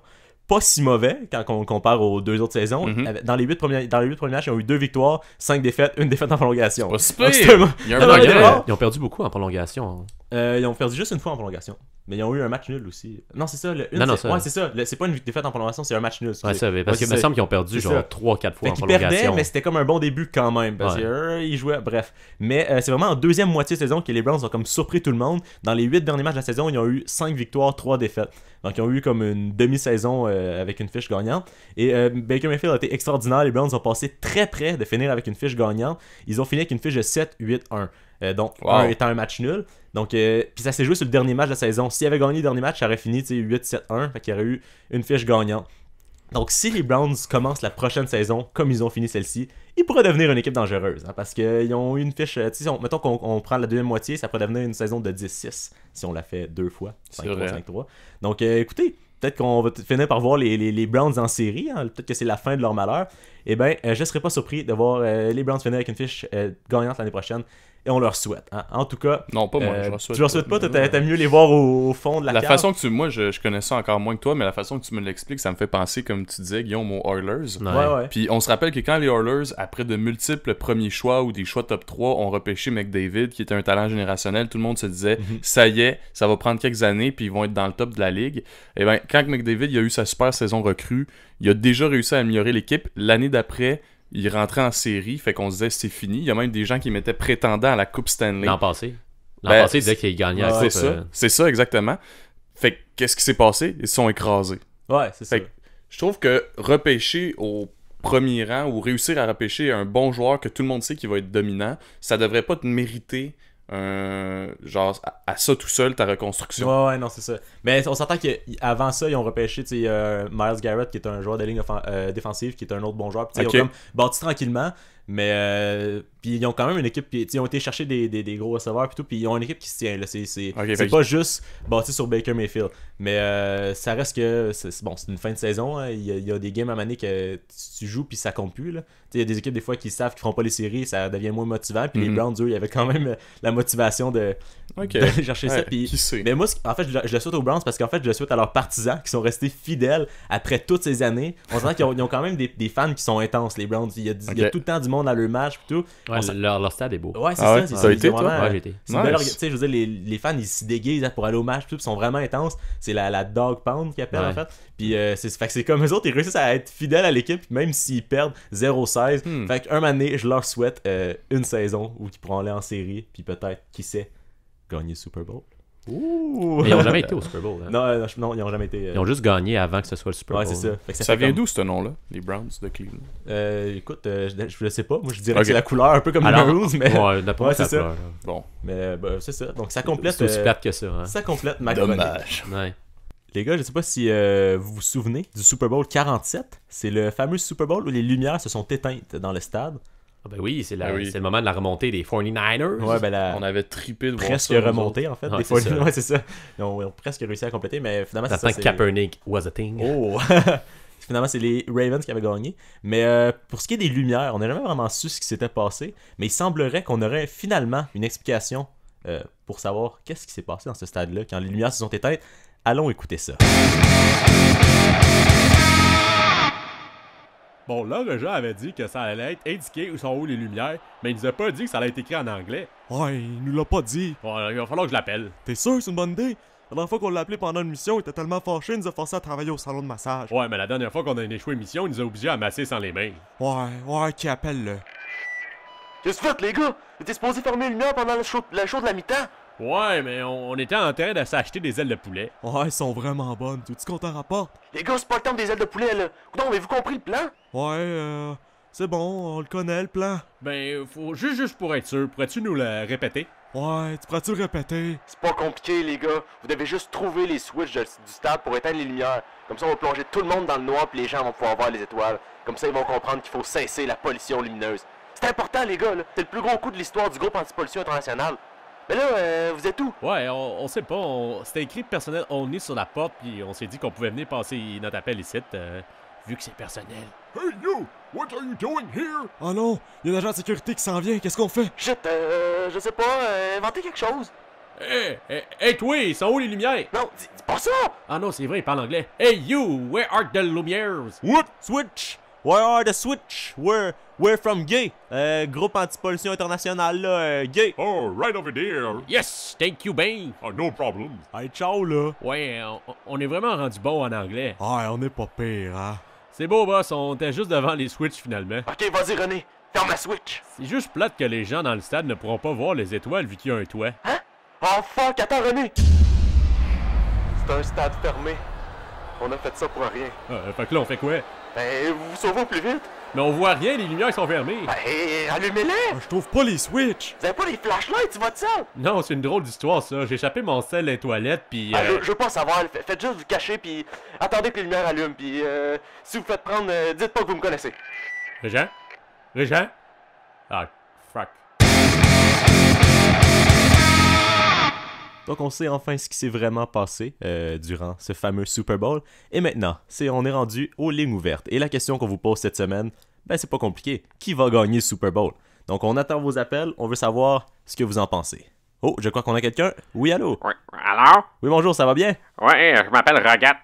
pas si mauvais quand on compare aux 2 autres saisons. Dans les 8 premiers matchs, ils ont eu 2 victoires, 5 défaites, une défaite en prolongation. Pas si Donc, pire. Il y a un c'est bon un gars. effort. Ils ont perdu beaucoup en prolongation. Ils ont perdu juste une fois en prolongation. Mais ils ont eu un match nul aussi. Non, c'est ça. ça. C'est ça. C'est pas une défaite en prolongation, c'est un match nul. Ouais, ça, parce qu'il me semble qu'ils ont perdu c'est genre ça. 3-4 fois Fait en qu'ils perdaient, prolongation. mais c'était comme un bon début quand même. Parce qu'ils jouaient, bref. Mais c'est vraiment en deuxième moitié de saison que les Browns ont comme surpris tout le monde. Dans les 8 derniers matchs de la saison, ils ont eu 5 victoires, 3 défaites. Donc ils ont eu comme une demi-saison avec une fiche gagnante. Et Baker Mayfield a été extraordinaire. Les Browns ont passé très près de finir avec une fiche gagnante. Ils ont fini avec une fiche de 7-8-1. Donc 1 étant un match nul. Donc puis ça s'est joué sur le dernier match de la saison. S'ils avaient gagné le dernier match, ça aurait fini 8-7-1. Fait qu'il y aurait eu une fiche gagnante. Donc si les Browns commencent la prochaine saison comme ils ont fini celle-ci, ils pourraient devenir une équipe dangereuse. Parce qu'ils ont eu une fiche... mettons qu'on prend la deuxième moitié, ça pourrait devenir une saison de 10-6 si on la fait 2 fois. 5-3. Donc écoutez, peut-être qu'on va finir par voir les Browns en série. Hein. Peut-être que c'est la fin de leur malheur. Eh bien, je ne serais pas surpris de voir les Browns finir avec une fiche gagnante l'année prochaine. et on leur souhaite. Hein. En tout cas, Non, pas moi, je leur souhaite tu leur souhaites pas, t'aimes mieux les voir au fond de la cave. façon que tu... Moi, je connais ça encore moins que toi, mais la façon que tu me l'expliques, ça me fait penser, comme tu disais, Guillaume, aux Oilers. Ouais. Puis on se rappelle que quand les Oilers, après de multiples premiers choix ou des choix top 3, ont repêché McDavid, qui était un talent générationnel, tout le monde se disait ça y est, ça va prendre quelques années, puis ils vont être dans le top de la ligue. Et bien, quand McDavid il a eu sa super saison recrue, il a déjà réussi à améliorer l'équipe. L'année d'après, il rentrait en série, fait qu'on se disait c'est fini. Il y a même des gens qui mettaient prétendant à la Coupe Stanley. L'an passé, il disait qu'il gagnait la C'est coupe. ça, c'est ça exactement. Fait que qu'est-ce qui s'est passé? Ils se sont écrasés. Ouais, c'est ça. Fait que je trouve que repêcher au premier rang ou réussir à repêcher un bon joueur que tout le monde sait qui va être dominant, ça devrait pas te mériter genre à ça tout seul ta reconstruction. Ouais, non, c'est ça. Mais on s'entend qu'avant ça, ils ont repêché Myles Garrett, qui est un joueur de ligne défensive, qui est un autre bon joueur. Puis, ils ont comme bâti tranquillement, mais puis ils ont quand même une équipe qui ils ont été chercher des gros receveurs puis tout, puis ils ont une équipe qui se tient là. C'est pas juste bâti sur Baker Mayfield, mais ça reste que c'est une fin de saison. Hein. Il y a des games à maner que tu joues puis ça compte plus là. Il y a des équipes des fois qui savent qu'ils feront pas les séries, ça devient moins motivant. Puis les Browns, eux, il y avait quand même la motivation de chercher ça. Puis, qui sait? mais moi, en fait, je le souhaite aux Browns parce qu'en fait, je le souhaite à leurs partisans qui sont restés fidèles après toutes ces années. On sent qu'ils ont quand même des fans qui sont intenses, les Browns. Il y a tout le temps du monde dans le match et tout. Ouais, leur stade est beau. Ouais, c'est Ah ça. ouais, ça a été, toi? Ouais, j'ai été. C'est une belle tu sais, je veux dire, les fans, ils se déguisent pour aller au match, puis ils sont vraiment intenses. C'est la dog pound qu'ils appellent, en fait. Puis fait que c'est comme eux autres, ils réussissent à être fidèles à l'équipe, même s'ils perdent 0-16. Fait qu'un moment donné, je leur souhaite une saison où ils pourront aller en série, puis peut-être, qui sait, gagner le Super Bowl. Ouh! Mais ils n'ont jamais été au Super Bowl. Hein. Non, ils n'ont jamais été. Ils ont juste gagné avant que ce soit le Super Bowl. Ouais, c'est ça. Fait que Ça vient comme... d'où ce nom-là, les Browns de Cleveland? Écoute, je sais pas. Moi, je dirais que c'est la couleur, un peu comme les Maroons, mais. Ouais, d'après moi, c'est ça. Couleur, bon. Mais c'est ça. Donc, ça complète. C'est aussi plate que ça. Hein. Ça complète ma chronique. Dommage. Ouais. Les gars, je sais pas si vous vous souvenez du Super Bowl 47. C'est le fameux Super Bowl où les lumières se sont éteintes dans le stade. Ah ben oui, c'est le moment de la remontée des 49ers. Ouais, ben On avait trippé de voir presque ça. remonté en fait. Ouais, Des c'est 49ers, ouais, c'est ça. Ils ont presque réussi à compléter, mais finalement c'est ça. Tant que Kaepernick was a thing. Oh! Finalement, c'est les Ravens qui avaient gagné. Mais pour ce qui est des lumières, on n'a jamais vraiment su ce qui s'était passé. Mais il semblerait qu'on aurait finalement une explication pour savoir qu'est-ce qui s'est passé dans ce stade-là quand les lumières se sont éteintes. Allons écouter ça. Bon, là, Régent avait dit que ça allait être indiqué où sont où les lumières, mais il nous a pas dit que ça allait être écrit en anglais. Ouais, il nous l'a pas dit. Bon, il va falloir que je l'appelle. T'es sûr, c'est une bonne idée? La dernière fois qu'on l'a appelé pendant une mission, il était tellement fâché, il nous a forcé à travailler au salon de massage. Ouais, mais la dernière fois qu'on a échoué une mission, il nous a obligés à masser sans les mains. Ouais, qui appelle-le? Qu'est-ce que tu fais, les gars? T'es supposé fermer les lumières pendant le show de la mi-temps? Ouais, mais on était en train de s'acheter des ailes de poulet. Ouais, elles sont vraiment bonnes. Tu veux qu'on t'en rapporte? Les gars, c'est pas le temps des ailes de poulet, là. Non, avez-vous compris le plan? Ouais, c'est bon, on le connaît, le plan. Ben, faut juste pour être sûr, pourrais-tu nous le répéter? Ouais, tu pourrais-tu le répéter? C'est pas compliqué, les gars. Vous devez juste trouver les switches du stade pour éteindre les lumières. Comme ça, on va plonger tout le monde dans le noir, puis les gens vont pouvoir voir les étoiles. Comme ça, ils vont comprendre qu'il faut cesser la pollution lumineuse. C'est important, les gars, là. C'est le plus gros coup de l'histoire du groupe anti-pollution international. Mais là, vous êtes où? Ouais, on sait pas. C'était écrit personnel only sur la porte, puis on s'est dit qu'on pouvait venir passer notre appel ici, vu que c'est personnel. Hey you! What are you doing here? Oh non, il y a un agent de sécurité qui s'en vient, qu'est-ce qu'on fait? Chut, je sais pas, inventez quelque chose. Hey, toi, ils sont où les lumières? Non, dis pas ça! Ah non, c'est vrai, il parle anglais. Hey you, where are the lumières? What? Switch? Where are the switch? We're from gay. Groupe anti-pollution international, là, gay. Oh, right over there. Yes, thank you, Ben. Oh, no problem. Hey, ciao, là. Ouais, on est vraiment rendu bon en anglais. Ouais, on est pas pire, hein. C'est beau, boss, on était juste devant les switches finalement. Ok, vas-y, René, ferme la switch. C'est juste plate que les gens dans le stade ne pourront pas voir les étoiles vu qu'il y a un toit. Hein? Oh fuck, attends, René. C'est un stade fermé. On a fait ça pour rien. Fait que là, on fait quoi? Ben, vous vous sauvez au plus vite. Mais on voit rien, les lumières sont fermées. Ben, allumez-les! Je trouve pas les switches! Vous avez pas les flashlights, tu vas de ça? Non, c'est une drôle d'histoire, ça. J'ai échappé mon sel dans les toilettes, pis... je veux pas savoir. Faites juste vous cacher, puis attendez que les lumières allument, puis si vous faites prendre, dites pas que vous me connaissez. Régent? Ah, fuck. Donc on sait enfin ce qui s'est vraiment passé durant ce fameux Super Bowl. Et maintenant, on est rendu aux lignes ouvertes. Et la question qu'on vous pose cette semaine, ben c'est pas compliqué. Qui va gagner le Super Bowl? Donc, on attend vos appels. On veut savoir ce que vous en pensez. Oh, je crois qu'on a quelqu'un. Oui, allô? Oui, alors? Oui, bonjour, ça va bien? Oui, je m'appelle Rogat.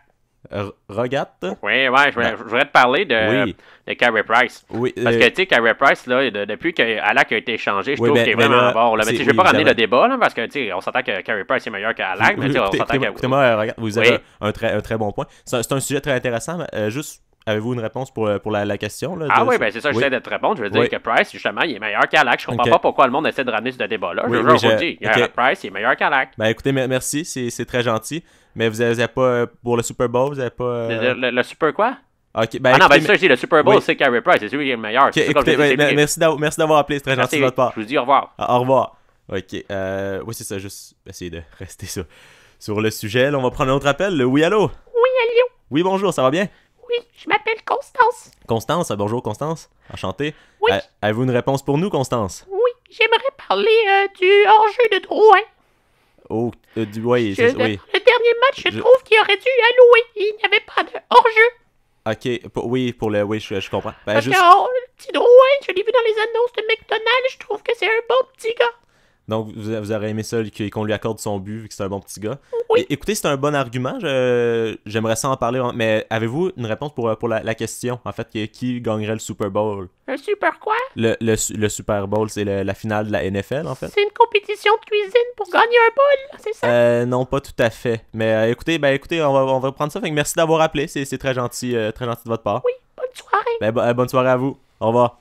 Rogat? Oui, je voudrais te parler de Carey Price. Oui. Parce que, tu sais, Carey Price, là, depuis que Alak a été échangé, je trouve qu'il est ben vraiment là, bon. Là. Mais tu sais, je vais oui, pas ramener avez- le débat, là, parce que, tu sais, on s'entend que Carey Price est meilleur qu'Alak, mais tu sais, on s'entend que... Écoutez-moi, Rogat, vous avez Oui. un très bon point. C'est un sujet très intéressant, mais juste, avez-vous une réponse pour la question? Là, Ah oui, ben c'est ça, j'essaie de te répondre. Je veux dire Oui. que Price, justement, il est meilleur qu'Alak. Je comprends Ok. pas pourquoi le monde essaie de ramener ce débat-là. Oui, je oui, vous le dis. ok. Price, il est meilleur qu'Alak. Ben écoutez, merci, c'est très gentil. Mais vous avez pas, pour le Super Bowl, vous avez pas... Le Super quoi? Ok, ben Ah non, écoutez, ben ça, je dis, le Super Bowl, oui. c'est Carey Price. C'est celui qui est le meilleur. Ok, C'est ça, comme écoutez, je dis, ben, c'est lui. merci d'avoir appelé, c'est très gentil de votre part. Je vous dis au revoir. Au revoir. Ok, oui, c'est ça, juste essayer de rester sur le sujet. Là, on va prendre un autre appel. Oui, allô? Oui, allô? Oui, bonjour, ça va bien? Oui, je m'appelle Constance. Constance, bonjour Constance. Enchanté. Oui. Avez-vous une réponse pour nous, Constance? Oui, j'aimerais parler du hors-jeu de Drouin. Oh, oui, Le oui. dernier match, je trouve qu'il aurait dû allouer. Il n'y avait pas de hors-jeu. Ok, oui, je comprends. Ben, Parce juste... que le petit Drouin, je l'ai vu dans les annonces de McDonald's, je trouve que c'est un bon petit gars. Donc, vous aurez aimé ça qu'on lui accorde son but vu que c'est un bon petit gars. Oui. Écoutez, c'est un bon argument. J'aimerais ça en parler. Mais avez-vous une réponse pour la question? En fait, qui gagnerait le Super Bowl? Un super quoi? Le Super Bowl, c'est la finale de la NFL, en fait? C'est une compétition de cuisine pour gagner un bol, c'est ça? Non, pas tout à fait. Mais écoutez, on va prendre ça. Fait que merci d'avoir appelé. C'est très gentil de votre part. Oui, bonne soirée. Bonne soirée à vous. Au revoir.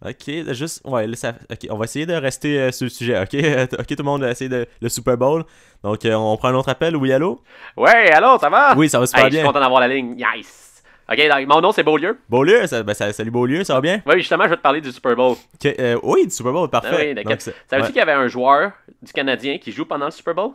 Ok, juste, ouais, ok, on va essayer de rester sur le sujet, ok? Ok, tout le monde va essayer le Super Bowl. Donc, on prend un autre appel, oui, allô? Ouais, allô, ça va? Oui, ça va super Je bien. suis content d'avoir la ligne. Yes. Ok, donc, mon nom, c'est Beaulieu. Beaulieu, salut Beaulieu, ça va bien? Oui, justement, je vais te parler du Super Bowl. Ok, oui, du Super Bowl, parfait. Ah oui, d'accord. Donc, Savais-tu ouais. qu'il y avait un joueur du Canadien qui joue pendant le Super Bowl?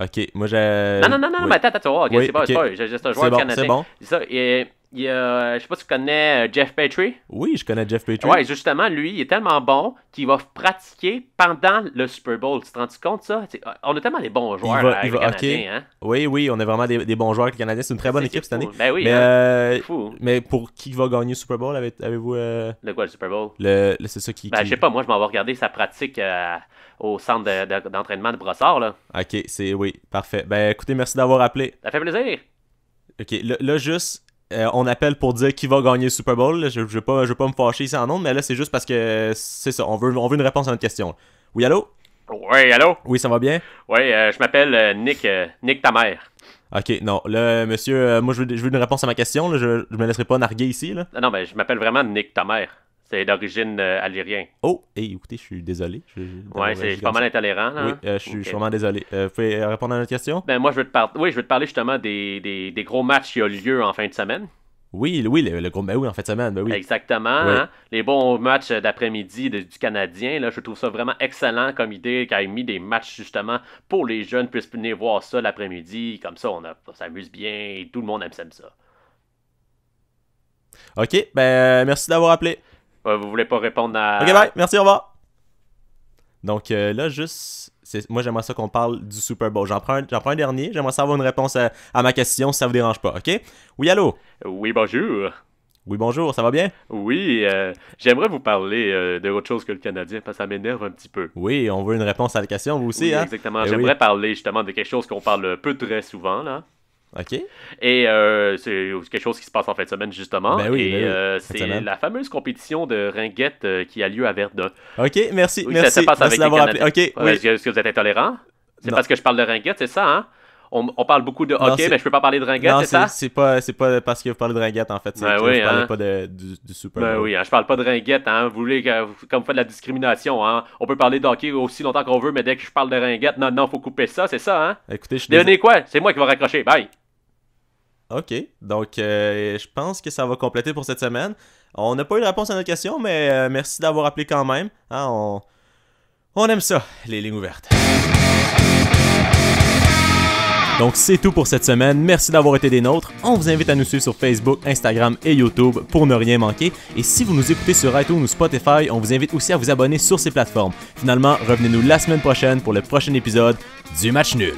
Ok, moi j'ai... Non, oui. mais attends, ok, Oui, c'est pas, ok. c'est pas, c'est un joueur C'est bon, canadien. c'est bon. Ça, il y a, je sais pas si tu connais Jeff Petrie. Oui, je connais Jeff Petrie. Ouais, justement, lui, il est tellement bon qu'il va pratiquer pendant le Super Bowl. Tu te rends compte ça? On a tellement des bons joueurs avec les Canadiens, hein? Oui, on a vraiment des bons joueurs avec les Canadiens. C'est une très bonne équipe cette année. Ben oui, mais, fou. Mais pour qui va gagner le Super Bowl, avez-vous... De quoi, le Super Bowl? C'est ça qui... Ben, je sais pas, moi, je m'en vais regarder sa pratique au centre d'entraînement de Brossard, là. Ok, oui, parfait. Ben écoutez, merci d'avoir appelé. Ça fait plaisir. Ok, là juste... on appelle pour dire qui va gagner le Super Bowl. Là. Je veux pas me fâcher ici en ondes, mais là, c'est juste parce que c'est ça. On veut une réponse à notre question. Oui, allô? Oui, allô? Oui, ça va bien? Oui, je m'appelle Nick ta mère. Ok, non. Là, monsieur, moi, je veux une réponse à ma question. Là. Je me laisserai pas narguer ici. Là. Non, mais je m'appelle vraiment Nick ta mère. C'est d'origine algérienne. Oh, écoutez, je suis désolé. Ouais, c'est pas mal intolérant. Là, oui, je suis vraiment désolé. Vous pouvez répondre à notre question? Ben, moi, je veux te parler justement des gros matchs qui ont lieu en fin de semaine. Oui, le gros. Ben oui, en fin de semaine, ben oui. Exactement. Oui. Hein? Les bons matchs d'après-midi du Canadien, là, je trouve ça vraiment excellent comme idée qu'il ait mis des matchs justement pour les jeunes puissent venir voir ça l'après-midi. Comme ça, on s'amuse bien et tout le monde aime ça. Ok, ben merci d'avoir appelé. Vous voulez pas répondre à... Ok, bye, merci, au revoir. Donc là, juste... Moi, j'aimerais ça qu'on parle du Super Bowl. J'en prends un dernier. J'aimerais ça avoir une réponse à ma question si ça vous dérange pas, ok? Oui, allô? Oui, bonjour. Oui, bonjour, ça va bien? Oui, j'aimerais vous parler d'autre chose que le Canadien, parce que ça m'énerve un petit peu. Oui, on veut une réponse à la question, vous aussi, oui, hein? Exactement. Eh J'aimerais oui. parler justement de quelque chose qu'on parle peu très souvent, là. Ok. Et c'est quelque chose qui se passe en fin de semaine, justement. Ben oui, et fin de c'est semaine. la fameuse compétition de ringuettes qui a lieu à Verdun. Ok, merci, Oui, merci. ça se passe avec Merci d'avoir les appelé. Canadiens. Ok, oui. Est-ce que vous êtes intolérant? C'est Non. parce que je parle de ringuettes, c'est ça, hein? On parle beaucoup de Non, hockey, c'est- mais je peux pas parler de ringuettes, Non, c'est ça? c'est pas parce que vous parlez de ringuette, en fait. C'est Ben que oui, vous parlez hein. pas du Super Ben Bowl. oui, hein, je parle pas de ringuettes, hein. Vous voulez comme vous faites de la discrimination, hein? On peut parler de hockey aussi longtemps qu'on veut, mais dès que je parle de ringuettes, non, faut couper ça, c'est ça, hein? Écoutez, je suis Devinez quoi? C'est moi qui vais raccrocher, bye! Ok, donc je pense que ça va compléter pour cette semaine. On n'a pas eu de réponse à notre question, mais merci d'avoir appelé quand même. Hein, on aime ça, les lignes ouvertes. Donc c'est tout pour cette semaine, merci d'avoir été des nôtres. On vous invite à nous suivre sur Facebook, Instagram et YouTube pour ne rien manquer. Et si vous nous écoutez sur iTunes ou Spotify, on vous invite aussi à vous abonner sur ces plateformes. Finalement, revenez-nous la semaine prochaine pour le prochain épisode du Match Nul.